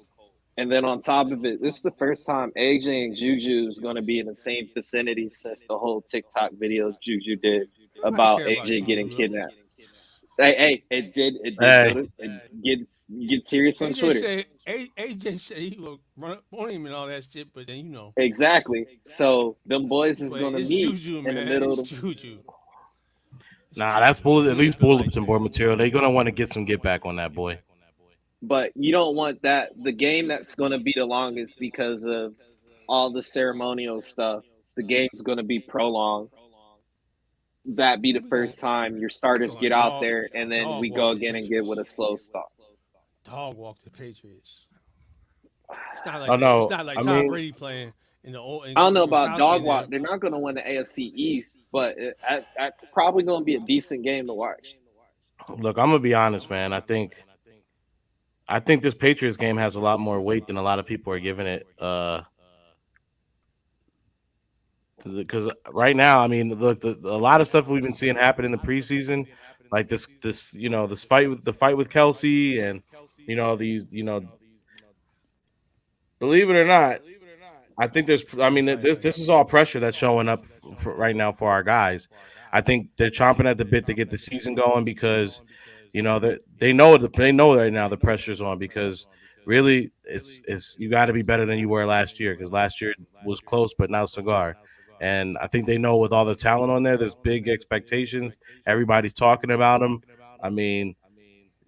And then on top of it, this is the first time AJ and Juju is going to be in the same vicinity since the whole TikTok videos Juju did nobody about care about AJ getting Juju though. kidnapped. Hey, it did Hey, go to it get serious on AJ Twitter. said AJ said he will run on him and all that shit, but then Exactly. So them boys is but going to it's meet Juju, in the man. middle It's of the Juju. It's nah, that's Juju. at He ain't least built like bulletin that. board material. They're gonna want to get some get back on that boy. but you don't want that the game that's going to be the longest because of all the ceremonial stuff. The game's going to be prolonged. That be Yeah, the first time your we starters gonna get out there, and then dog we go walk the again and get with Patriots. a slow start. Dog walk the Patriots. It's not like Oh they. It's no, not like I Tom mean, Brady playing in the old and I don't know about Gronkowski dog and walk. them. They're not going to win the AFC East, but that's probably going to be a decent game to watch. look, I'm gonna be honest, man. I think this Patriots game has a lot more weight than a lot of people are giving it. Because right now, I mean, look, a lot of stuff we've been seeing happen in the preseason, like this fight with Kelsey, and these, believe it or not, I think I Yeah, mean, go ahead, go this ahead. is all pressure that's showing up right now for our guys. I think they're chomping at the bit to get the season going because, that they know right now the pressure's on because really it's you got to be better than you were last year because last year was close but now cigar. And I think they know with all the talent on there, there's big expectations. Everybody's talking about them. I mean,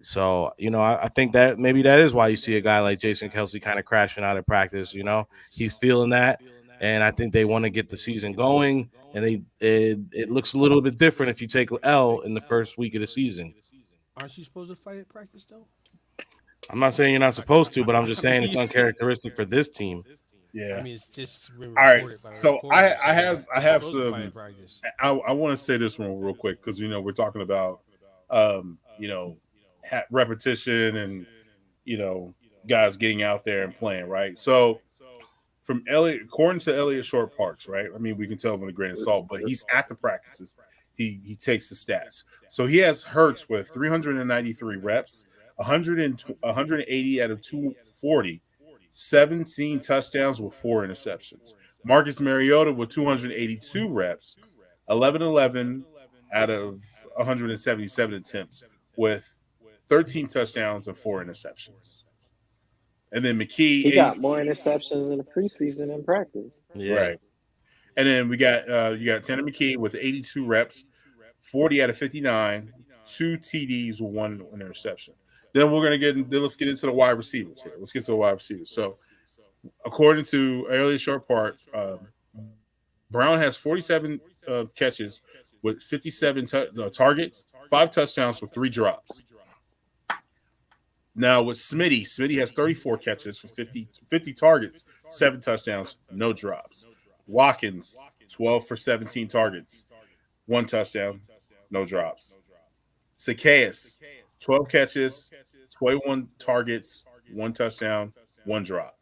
so, I think that maybe that is why you see a guy like Jason Kelsey kind of crashing out of practice. He's feeling that. And I think they want to get the season going. And it looks a little bit different if you take L in the first week of the season. Aren't you supposed to fight at practice though? I'm not saying you're not supposed to, but I'm just I saying it's mean, uncharacteristic for this team. Yeah. I mean, it's just been All right. reported by the So reporters. So I he's have supposed to fight at some. practice. I want to say this one real quick because we're talking about repetition and you know guys getting out there and playing, right? So from Elliot, according to Elliot Short Parks, right? I mean, we can tell him with a grain of salt, but he's at the practices. He takes the stats. So he has Hurts with 393 reps, 180 out of 240, 17 touchdowns with 4 interceptions. Marcus Mariota with 282 reps, 11 out of 177 attempts with 13 touchdowns and 4 interceptions. And then McKee, He got more interceptions in the preseason in practice. Yeah. right. And then we got you got Tanner McKee with 82 reps, 40 out of 59, 2 TDs with 1 interception. Then we're gonna let's get into the wide receivers here. Let's get to the wide receivers. So according to Early Short Part, Brown has 47 catches with 57 targets, 5 touchdowns with 3 drops. Now with Smitty has 34 catches for 50 targets, 7 touchdowns, no drops. Watkins, 12 for 17 targets, 1 touchdown, no drops. Zacchaeus, 12 catches, 21 targets, 1 touchdown, 1 drop.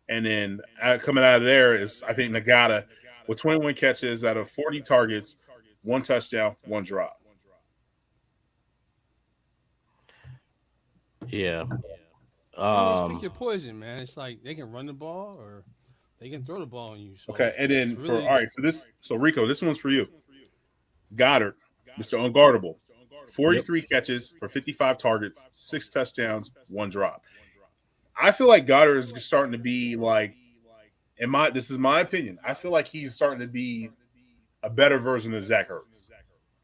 And then coming out of there is, I think, Nagata with 21 catches out of 40 targets, 1 touchdown, 1 drop. Yeah. Pick your poison, man. It's like they can run the ball or they can throw the ball on you. So Okay, and then really, all right, so Rico, this one's for you. Goddard, Mr. Unguardable, 43 catches for 55 targets, 6 touchdowns, 1 drop. I feel like Goddard is starting to be like, this is my opinion. I feel like he's starting to be a better version of Zach Ertz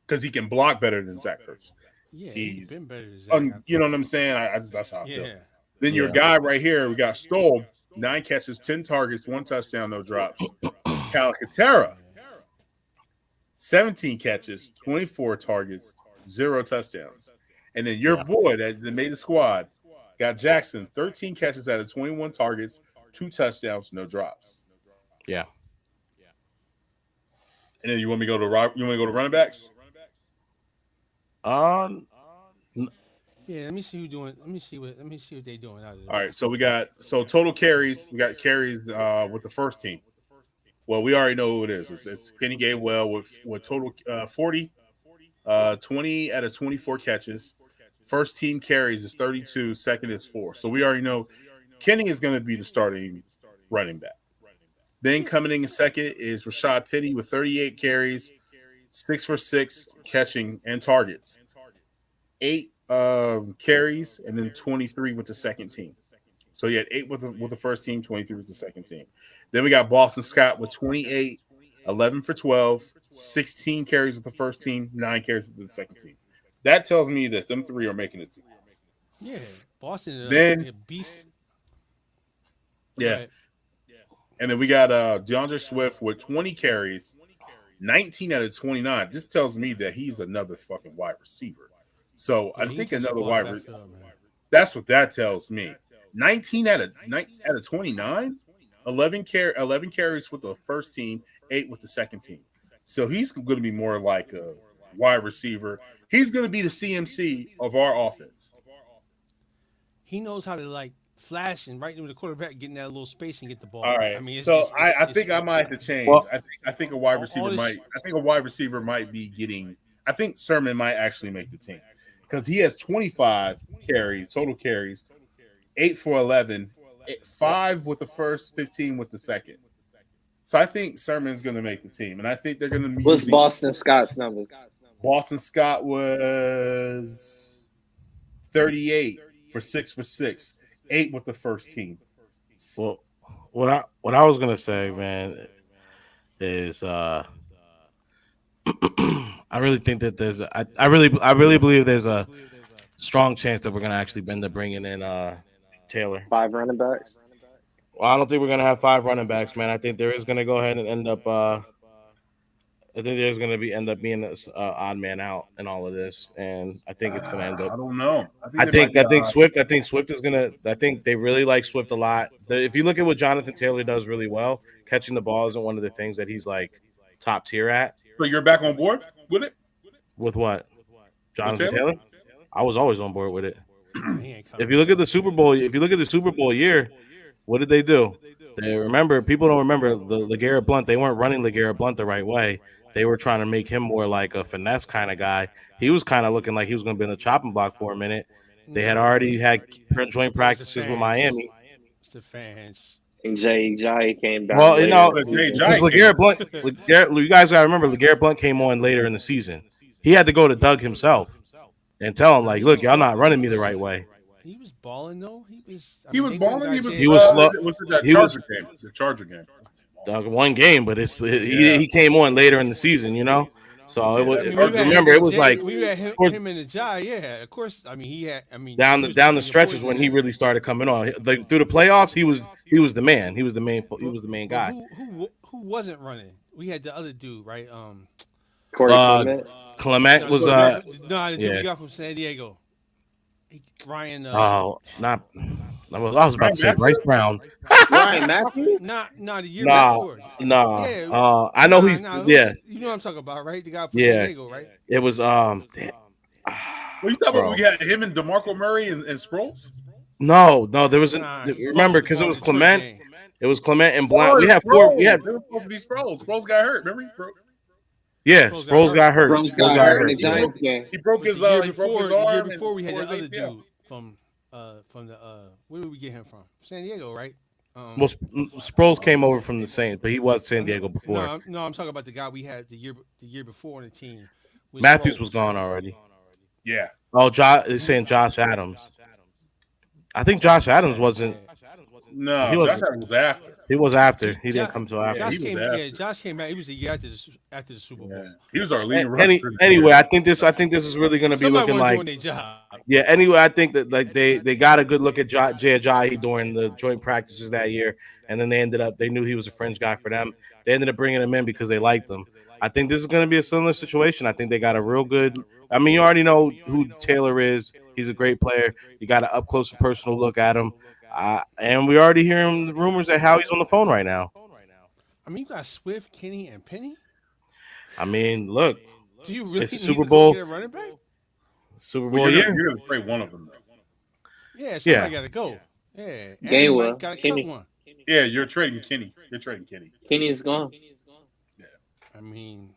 because he can block better than Zach Ertz. yeah, He's been better than Zach. you know what I'm saying? That's how I feel. Yeah. Then your guy right here, we got Stoll, 9 catches, 10 targets, 1 touchdown, no drops. Calcaterra, 17 catches, 24 targets, 0 touchdowns. And then your boy that made the squad got Jackson, 13 catches out of 21 targets, 2 touchdowns, no drops. Yeah. And then you want me to go to running backs? Yeah, let me see what they're doing out of All right, so we got total carries. We got carries with the first team. Well, we already know who it is. It's Kenny Gainwell with total 40, 20 out of 24 catches. First team carries is 32. Second is 4. So we already know Kenny is going to be the starting running back. Then coming in second is Rashad Penny with 38 carries, 6 for 6 catching and targets, 8 carries, and then 23 with the second team. So he had 8 with the first team, 23 with the second team. Then we got Boston Scott with 28, 11 for 12, 16 carries with the first team, 9 carries with the second team. That tells me that them 3 are making it. Yeah, Boston. Then beast. Yeah. And then we got DeAndre Swift with 20 carries, 19 out of 29. This tells me that he's another fucking wide receiver. So I think another wide receiver. That's what that tells me. 19 out of 29, 11 carries with the first team, 8 with the second team. So he's going to be more like a wide receiver. He's going to be the CMC of our offense. He knows how to flash and right into the quarterback, getting that little space and get the ball. All right. I mean, I think I might have to change. Well, I think a wide receiver might. I think a wide receiver might be getting. I think Sermon might actually make the team because he has 25 total carries, 8 for 11, 5 with the first, 15 with the second. So I think Sermon's going to make the team, and I think they're going to. What's Boston Scott's number? Boston Scott was 38 for 6 for 6, 8 with the first team. Well, what I was gonna say, man, is I really think that I really believe there's a strong chance that we're gonna actually end up bringing in Taylor. 5 running backs. Well, I don't think we're gonna have 5 running backs, man. I think there is gonna go ahead and end up I think there's going to end up being this odd man out in all of this, and I think it's going to end up. I don't know. I think Swift. I think Swift is gonna. I think they really like Swift a lot. If you look at what Jonathan Taylor does really well, catching the ball isn't one of the things that he's like top tier at. So you're back on board with it? With what? Jonathan Taylor? Taylor? I was always on board with it. He ain't coming. If you look at the Super Bowl year, what did they do? People don't remember the LeGarrette Blount. They weren't running LeGarrette Blount the right way. They were trying to make him more like a finesse kind of guy. He was kind of looking like he was going to be in the chopping block for a minute. They had already had joint practices with Miami. It's the fans. And Jay came back. Well, you know, Jay LeGarrette Blount. You guys got to remember, LeGarrette Blount came on later in the season. He had to go to Doug himself and tell him, like, look, y'all not running me the right way. He was balling though. He was balling. He was slow. The Charger game. One game, but he came on later in the season, you know. So it was. Remember, it was like we had him in the Jai. Yeah, of course. I mean, he had. I mean, down the stretches when he really started coming on. Through the playoffs, he was the man. He was the main guy. Who wasn't running? We had the other dude, right? Corey Clement was the dude we got from San Diego. Ryan. I was about to say Bryce Brown. Ryan Matthews? Not the year before. No. I know he's yeah. You know what I'm talking about, right? The guy from San Diego, right? It was Well, you thought we had him and DeMarco Murray and Sproles? No, there was remember because it was Clement. Game. It was Clement and Blount. We had four. We had Sproles. Sproles got hurt. Remember? Sproles got hurt. Sproles got hurt in the Giants game. He broke his arm. The year before we had the other dude from the where did we get him from? San Diego, right? Well, Sproles came over from the Saints, but he was San Diego before. No, I'm talking about the guy we had the year before on the team. Matthews was gone already. Yeah. Oh, they're saying Josh Adams. I think Josh Adams wasn't. No, he Josh Adams was after. He was after. He didn't come till after. Josh came back. He was a year after the Super Bowl. Yeah. He was our leading runner. Anyway, I think this is really going to be looking like. Doing their job. Yeah. Anyway, I think that like they got a good look at Jay Ajayi during the joint practices that year, and then they knew he was a fringe guy for them. They ended up bringing him in because they liked him. I think this is going to be a similar situation. I think they got a real good. I mean, you already know who Taylor is. He's a great player. You got an up close and personal look at him. And we already hearing the rumors that Howie's on the phone right now. I mean, you got Swift, Kenny, and Penny. I mean, look. Do you really it's Super Bowl? Get a running back? Super Bowl year. You're going to trade one of them, though. Yeah, somebody got to go. Yeah. Gainwell. Got to cut one. Yeah, you're trading Kenny. Kenny is gone. Yeah. I mean,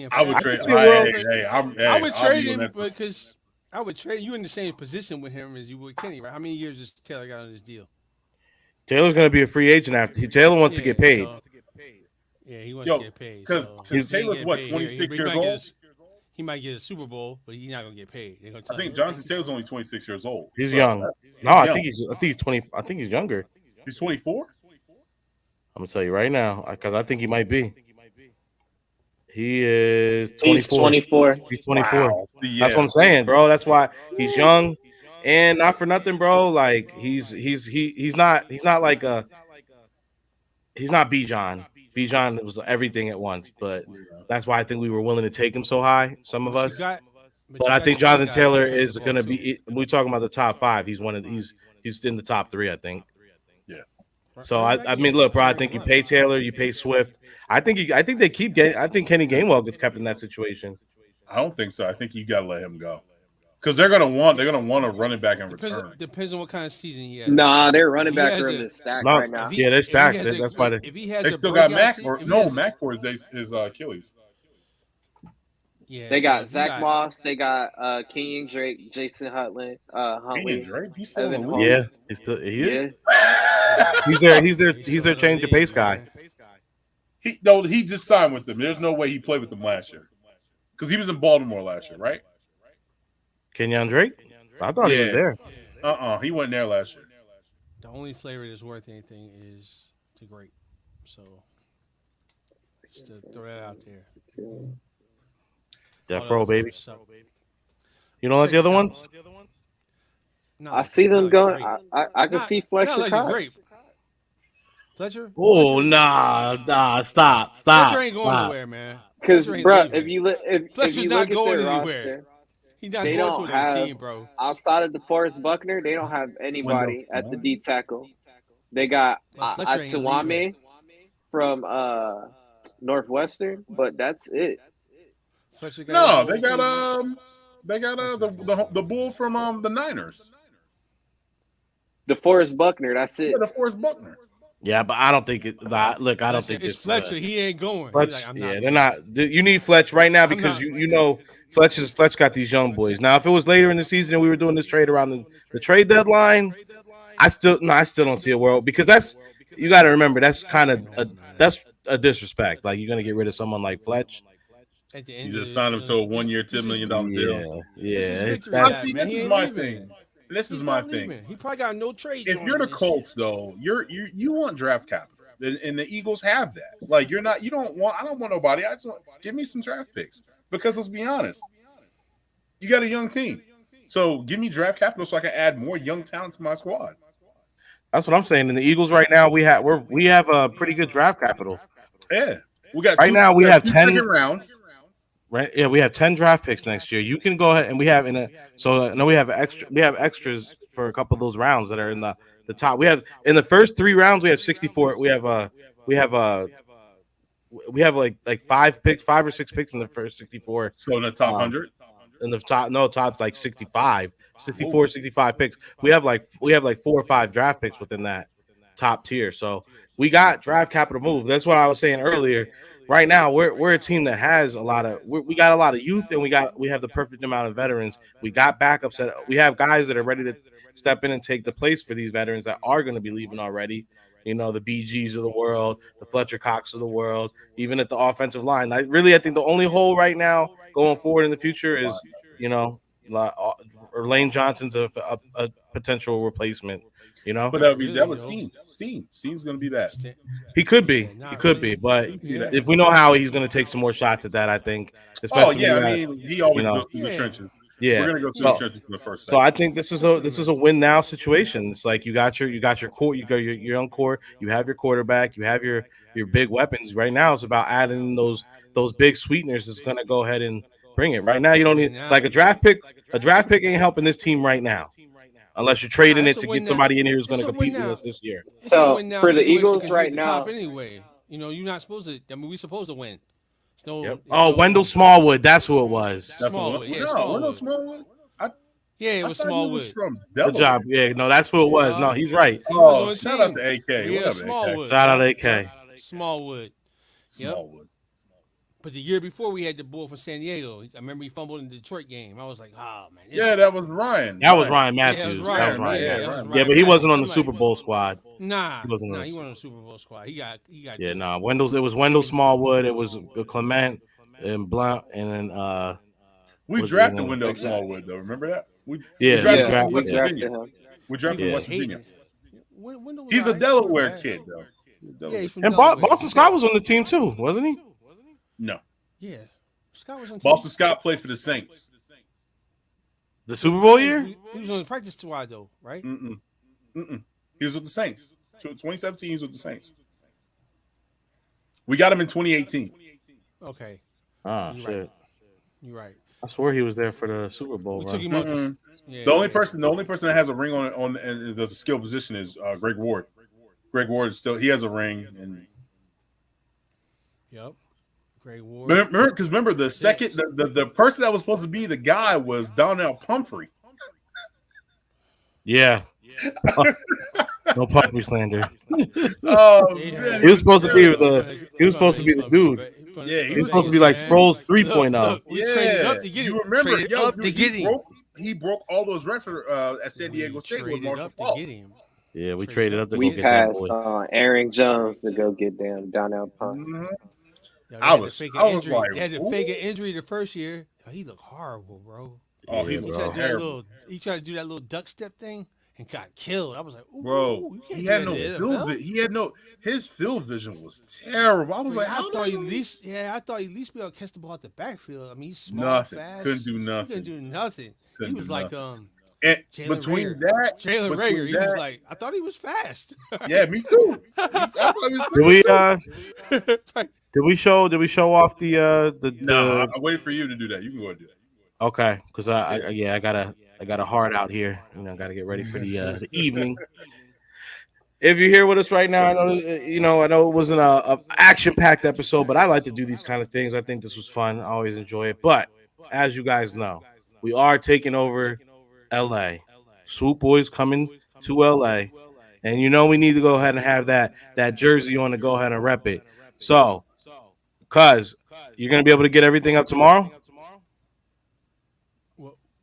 if I would trade. I would trade him because I would trade you in the same position with him as you would Kenny, right? How many years does Taylor got on this deal? Taylor's going to be a free agent after. Taylor wants to get paid. He wants to get paid. Because Taylor's 26 years old. He might get a Super Bowl, but he's not going to get paid. I think Jonathan Taylor's only 26 years old. He's young. No, I think he's 20. I think he's younger. He's 24. I'm gonna tell you right now because I think he might be. He is 24. He's 24. He's 24. Wow. That's what I'm saying, bro. That's why he's young, and not for nothing, bro. Like he's not like he's not Bijan. Bijan was everything at once, but that's why I think we were willing to take him so high. Some of us, but I think Jonathan Taylor is gonna be. We're talking about the top 5. He's he's in the top 3, I think. Yeah. So I mean, look, bro. I think you pay Taylor, you pay Swift. I think they keep getting. I think Kenny Gainwell gets kept in that situation. I don't think so. I think you got to let him go because they're gonna want a running back in return. Depends on what kind of season he has. Nah, their running back room is stacked right now. Yeah, they're stacked. That's why they still got Mac. Mac for his Achilles. Yeah, they got Zach Moss. They got Kenyon Drake, Jason Huntley, Kenyon Drake. He's still in the league. Yeah, he's their change of pace guy. He just signed with them. There's no way he played with them last year because he was in Baltimore last year, right? Kenyon Drake? I thought he was there. He wasn't there last year. The only flavor that's worth anything is the grape. So just to throw that out there. Death Row, baby. You don't like the other ones? I see them going. I can see Fletcher Cox. Fletcher. Oh, Fletcher, stop. Fletcher ain't going nowhere, man. Because, Fletcher ain't bro, leaving. if Fletcher's you not look at going their anywhere. roster, He's not they going to don't another have team, bro. outside of DeForest Buckner, they don't have Wendell anybody at the Small. D tackle. They got But Fletcher ain't leaving. Atuame from Northwestern, but that's it. Fletcher got No, his they got the bull from the Niners. DeForest Buckner, that's Yeah, it. the Forrest Buckner. Yeah, but I don't think it. Look, I don't think it's this. Fletcher. He ain't going. Fletch, He's like, I'm yeah, not. they're not. You need Fletch right now I'm because not. you know Fletch got these young boys. Now, if it was later in the season and we were doing this trade around the trade deadline, I still don't see a world because that's you got to remember that's kind of that's a disrespect. Like you're gonna get rid of someone like Fletch. At the You end just of signed him to a 1 year, this $10 million Yeah, deal. yeah. This is victory that's- lap, See, man. this He is ain't my leaving. thing. This He's is my not thing. leaving. He probably got no trade. If you're the Colts, though, you want draft capital, and the Eagles have that. Like I don't want nobody. I just want give me some draft picks because let's be honest, you got a young team, so give me draft capital so I can add more young talent to my squad. That's what I'm saying. In the Eagles right now, we have a pretty good draft capital. Yeah, we got Right now we have 2 10 second rounds. Right? Yeah, we have 10 draft picks next year. You can go ahead and we have we have extras for a couple of those rounds that are in the top. We have in the first 3 rounds we have 64. We have like 5 or 6 picks in the first 64. So in the top 100. In the top's like 65, 64, 65 picks. We have like 4 or 5 draft picks within that top tier. So we got draft capital move. That's what I was saying earlier. Right now, we're a team that has we got a lot of youth and we have the perfect amount of veterans. We got backups we have guys that are ready to step in and take the place for these veterans that are going to be leaving already. You know, the BGs of the world, the Fletcher Cox of the world, even at the offensive line. I think the only hole right now going forward in the future is, Lane Johnson's a potential replacement. You know, But that was Steam. Steam's going to be that. He could be. But if we know how, he's going to take some more shots at that, I think. Especially he always goes through the trenches. Yeah, we're going to go through the trenches in the first. So I think this is a win now situation. It's like you got your core, you got your young core, you have your quarterback, you have your big weapons. Right now, it's about adding those big sweeteners. That's going to go ahead and bring it. Right now, you don't need like a draft pick. A draft pick ain't helping this team right now. Unless you're trading it to get somebody in here who's going to compete with us this year. So for the Eagles right now, anyway, you're not supposed to. I mean, we're supposed to win. Wendell Smallwood, that's who it was. Smallwood, Smallwood. Yeah, it was Smallwood. Good job. Yeah, no, that's who it was. No, he's right. Oh, shout out to AK. Yeah, Smallwood. Shout out to AK. Smallwood. Smallwood. But the year before, we had the bull from San Diego. I remember he fumbled in the Detroit game. I was like, oh, man. Yeah, that was Ryan. That was Ryan Matthews. Yeah, that was Ryan. Yeah, but he wasn't on the Super Bowl squad. Nah, he wasn't on the Super Bowl squad. He got. Yeah, nah. It was Wendell Smallwood. It was Clement and Blount, and then we drafted Wendell Smallwood though. Remember that? We drafted him. We drafted West Virginia. Wendell He's a Delaware kid though. Yeah, and Boston Scott was on the team too, wasn't he? No. Yeah. Scott was on Boston Scott played for the Saints. The Super Bowl year? He was on the practice squad though, right? He was with the Saints. 2017, he was with the Saints. We got him in 2018. Okay. Shit. You're right. I swear he was there for the Super Bowl. We took him out. The only person that has a ring on and does a skill position is Greg Ward. Greg Ward is he has a ring. And yep. Greg Ward. Remember the second the person that was supposed to be the guy was Donnell Pumphrey. Yeah. No Pumphrey slander. Oh man. He was supposed to be the dude. Yeah, he was supposed to be like Sproles 3.0. We traded up to get him. You remember? He broke all those records at San Diego State with Marshall Faulk. Yeah, we traded up to we go get passed that boy. Aaron Jones to go get Donnell Pumphrey. I was like, they had to fake an injury the first year. Oh, he looked horrible, bro. Oh, he tried to do that little duck step thing and got killed. I was like, ooh, bro, he had no field. His field vision was terrible. I was like, I thought he at least be able to catch the ball at the backfield. I mean, he's small, fast. Couldn't do nothing. He was like, and And Jalen Rager. Jalen Rager. between He was that, like, I thought he was fast. yeah, me too. I thought he was Did quick we too. did we show off Nah, the I waited for you to do that. You can go ahead and okay, because do yeah, I got a heart out here. You know, got to get ready for the evening. If you're here with us right now, I know I know it wasn't a action packed episode, but I like to do these kind of things. I think this was fun. I always enjoy it. But as you guys know, we are taking over LA. Swoop Boys coming to LA, and we need to go ahead and have that jersey on to go ahead and rep it. So, cuz you're gonna be able to get everything up tomorrow.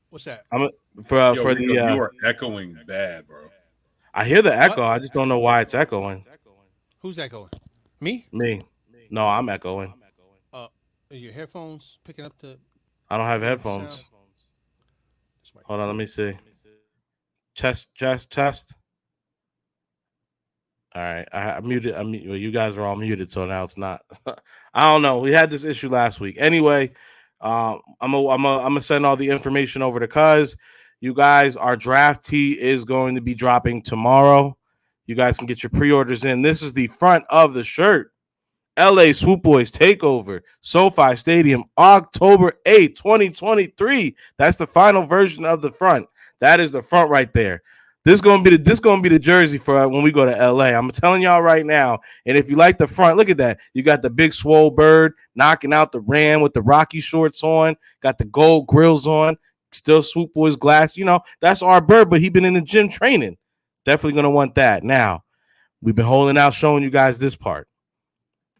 What's that? I'm Yo, for Rico, you the. are echoing bad, bro. I hear the What? echo. I just don't know why it's echoing. Who's that going? Me? Me. No, I'm echoing. Is your headphones picking up the I don't have whatever headphones. sound? This might Hold be on, let it. me see. Test. All right, I muted. Well, you guys are all muted, so now it's not. I don't know. We had this issue last week. Anyway, I'm gonna send all the information over to Cuz. You guys, our draft tee is going to be dropping tomorrow. You guys can get your pre-orders in. This is the front of the shirt. LA Swoop Boys Takeover, SoFi Stadium, October 8th, 2023. That's the final version of the front. That is the front right there. This gonna be the jersey for when we go to LA. I'm telling y'all right now. And if you like the front, look at that. You got the big swole bird knocking out the ram with the Rocky shorts on. Got the gold grills on. Still Swoop Boys glass. That's our bird, but he been in the gym training. Definitely gonna want that. Now we've been holding out, showing you guys this part.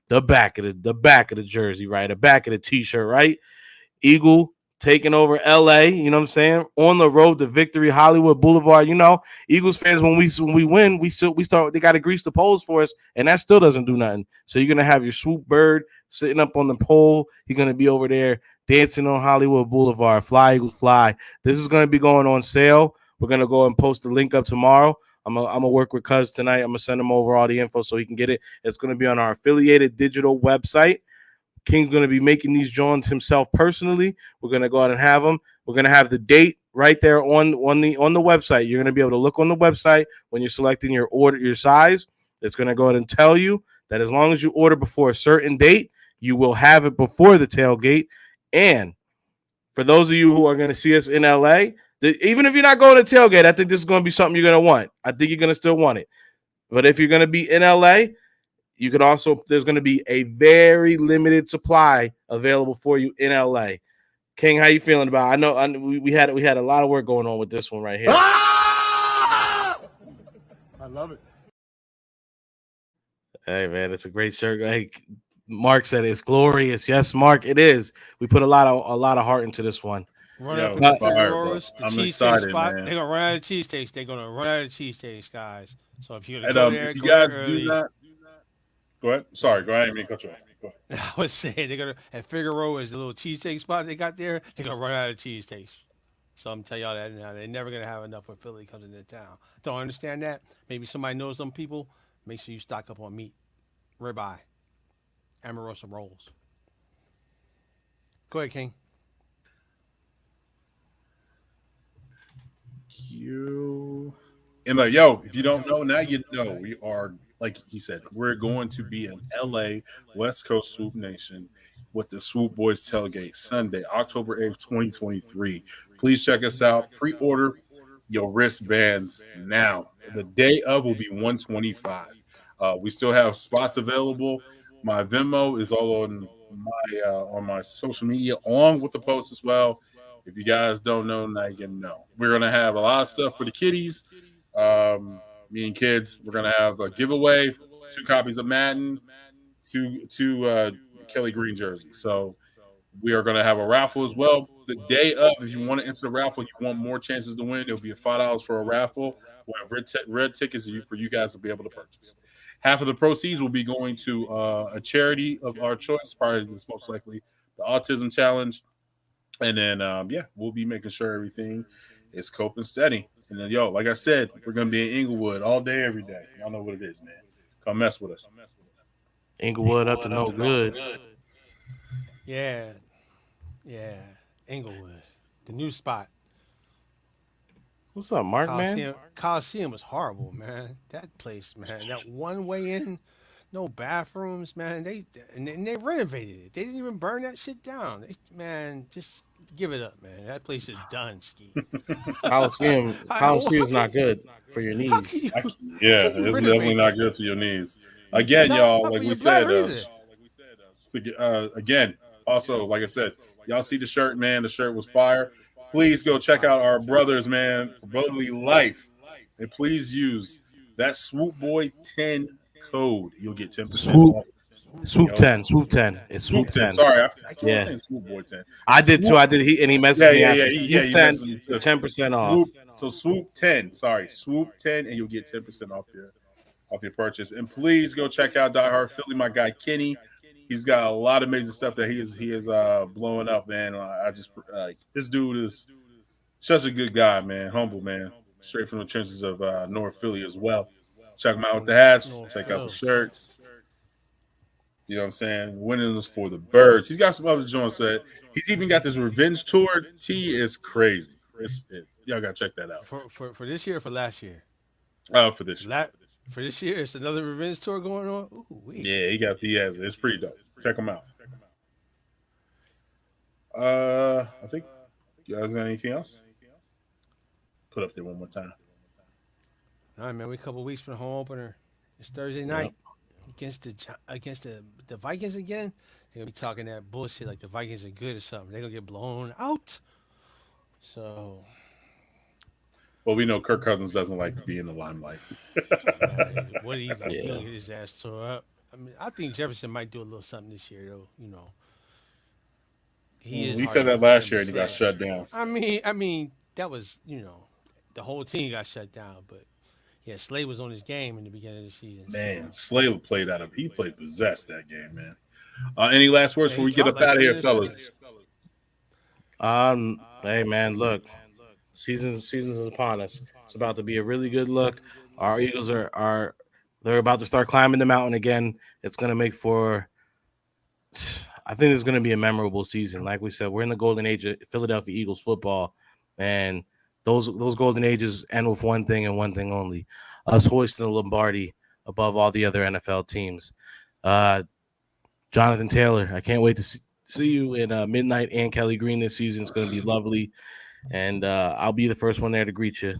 The back of the jersey, right? The back of the t-shirt, right? Eagle taking over LA, you know what I'm saying? On the road to victory, Hollywood Boulevard. Eagles fans, when we win, we start, they got to grease the poles for us, and that still doesn't do nothing. So you're gonna have your Swoop Bird sitting up on the pole. You're gonna be over there dancing on Hollywood Boulevard. Fly, Eagles, fly. This is gonna be going on sale. We're gonna go and post the link up tomorrow. I'm gonna work with Cuz tonight. I'm gonna send him over all the info so he can get it. It's gonna be on our affiliated digital website. King's going to be making these Johns himself personally. We're going to go out and have them. We're going to have the date right there on the website. You're going to be able to look on the website when you're selecting your size. It's going to go ahead and tell you that as long as you order before a certain date, you will have it before the tailgate. And for those of you who are going to see us in LA, even if you're not going to tailgate, I think this is going to be something you're going to want. I think you're going to still want it. But if you're going to be in LA, you could also, there's going to be a very limited supply available for you in LA. King, how you feeling about it? I know we had a lot of work going on with this one right here. I love it. Hey man, it's a great shirt. Hey, Mark said it's glorious. Yes, Mark, it is. We put a lot of heart into this one. Run Yo, up at the fire, Figueroa's, bro. the I'm cheesesteak excited, spot. man. They're gonna run out of cheesesteaks. They're gonna run out of cheesesteaks, guys. So if you're gonna And go there, if you go there guys early. do not, go ahead. Sorry, go ahead. I didn't mean to cut you off. Go ahead. I was saying they're gonna at Figueroa's, the little cheesesteak spot they got there. They're gonna run out of cheesesteaks. So I'm telling y'all that now. They're never gonna have enough when Philly comes into town. Don't understand that. Maybe somebody knows some people. Make sure you stock up on meat, ribeye, Amorosa rolls. Go ahead, King. And yo, if you don't know, now you know. We are, like he said, we're going to be in LA, West Coast Swoop Nation, with the Swoop Boys Tailgate Sunday, October 8th, 2023. Please check us out. Pre-order your wristbands now. The day of will be 125. We still have spots available. My Venmo is all on my social media, along with the post as well. If you guys don't know, now you know. We're gonna have a lot of stuff for the kiddies. Me and kids, we're gonna have a giveaway, 2 copies of Madden, two Kelly Green jerseys. So we are gonna have a raffle as well. The day of, if you want to enter the raffle, you want more chances to win. It'll be $5 for a raffle. We'll have red tickets for you guys to be able to purchase. Half of the proceeds will be going to a charity of our choice. Probably this most likely the Autism Challenge. And then, we'll be making sure everything is cope and steady. And then, like I said, we're going to be in Inglewood all day, every day. Y'all know what it is, man. Come mess with us. Inglewood up to no good. Yeah, Inglewood, the new spot. What's up, Mark, man? Coliseum was horrible, man. That place, man. That one way in, no bathrooms, man. They renovated it. They didn't even burn that shit down. Man, just give it up, man. That place is done, Ski. Coliseum's not good for your How can knees. you? How Yeah, can you it's definitely renovate not that? good for your knees. Again, y'all, Not like for we your said, bladder either. again, also, like I said, y'all see the shirt, man. The shirt was fire. Please go check out our brothers, man, for Brotherly Life. And please use that Swoop Boy 10 code. You'll get 10% Swoop, off. swoop Yo, 10, swoop 10. It's Swoop swoop 10. 10. Sorry, I keep on Yeah, saying Swoop Boy 10. I did too. Swoop, I did. He yeah, messaged me yeah, after yeah, swoop he 10 messaged me for too. 10% off. So Swoop 10. Sorry, Swoop 10, and you'll get 10% off your purchase. And please go check out Die Hard Philly, my guy Kenny. He's got a lot of amazing stuff that he is blowing up, man. I just like this dude is such a good guy, man. Humble, man. Straight from the trenches of North Philly as well. Check him out with the hats. No Check out the Phil. shirts. You know what I'm saying? Winning is for the birds. He's got some other joints that he's even got this revenge tour. T is crazy. Y'all gotta check that out For this year or for last year? for this. La- for this year, it's another revenge tour going on. Ooh, Yeah, he has it. It's pretty dope. Check him out. I think you guys got anything else? Put up there one more time. All right, man. We a couple weeks from the home opener. It's Thursday night against the Vikings again. They're gonna be talking that bullshit like the Vikings are good or something. They're gonna get blown out. So Well, we know Kirk Cousins doesn't like to be in the limelight. man, what do you like? He Yeah. gonna get his ass tore up. I mean, I think Jefferson might do a little something this year, though. He is. He hard said to that defend last year and he got besides. shut down. I mean, that was the whole team got shut down, but yeah, Slade was on his game in the beginning of the season. Man, So. Slade played out of he played possessed that game, man. Any last words Yeah, before he we get dropped up like out of three here, interceptions. fellas? Hey man, look, seasons is upon us. It's about to be a really good look. Our Eagles are they're about to start climbing the mountain again. It's gonna make for I think it's gonna be a memorable season. Like we said, we're in the golden age of Philadelphia Eagles football, and those golden ages end with one thing and one thing only: us hoisting the Lombardi above all the other NFL teams. Jonathan Taylor, I can't wait to see you in Midnight and Kelly Green this season. It's going to be lovely, and I'll be the first one there to greet you.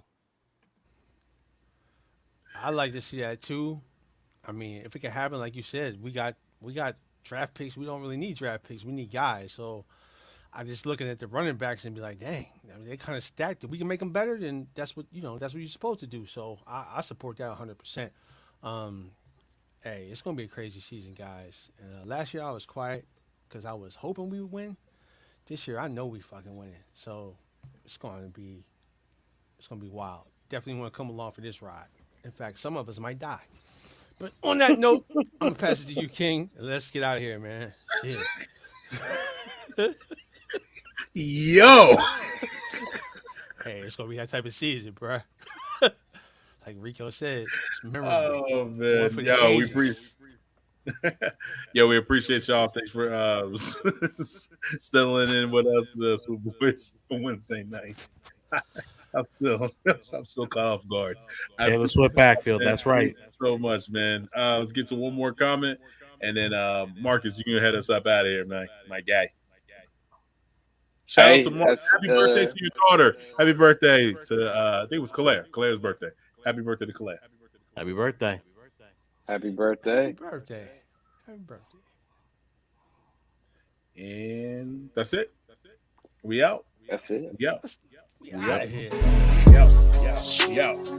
I like to see that too. I mean, if it can happen, like you said, we got draft picks. We don't really need draft picks. We need guys. So I'm just looking at the running backs and be like, dang, I mean, they kind of stacked. If we can make them better, then that's what you're supposed to do. So I support that 100%. Hey, it's gonna be a crazy season, guys. Last year I was quiet because I was hoping we would win. This year I know we fucking winning. So it's gonna be wild. Definitely want to come along for this ride. In fact, some of us might die. But on that note, I'm gonna pass it to you, King. And let's get out of here, man. Shit. Yo, Hey, it's gonna be that type of season, bruh. Like Rico said, it's memorable. oh One man, for the yo, ages. we appreciate y'all. Thanks for still in with us, the Swoop Boys on Wednesday night. I'm still caught off guard. Taylor Swift backfield. That's right. So much, man. Let's get to one more comment, and then Marcus, you can head us up out of here, man. My guy. Shout out to Mark. Happy birthday to your daughter. Happy birthday to I think it was Claire. Claire's birthday. Happy birthday to Claire. Happy birthday. Happy birthday. Happy birthday. Happy birthday. And that's it. We out. That's it. We out. We out of here. We out. We out. We out.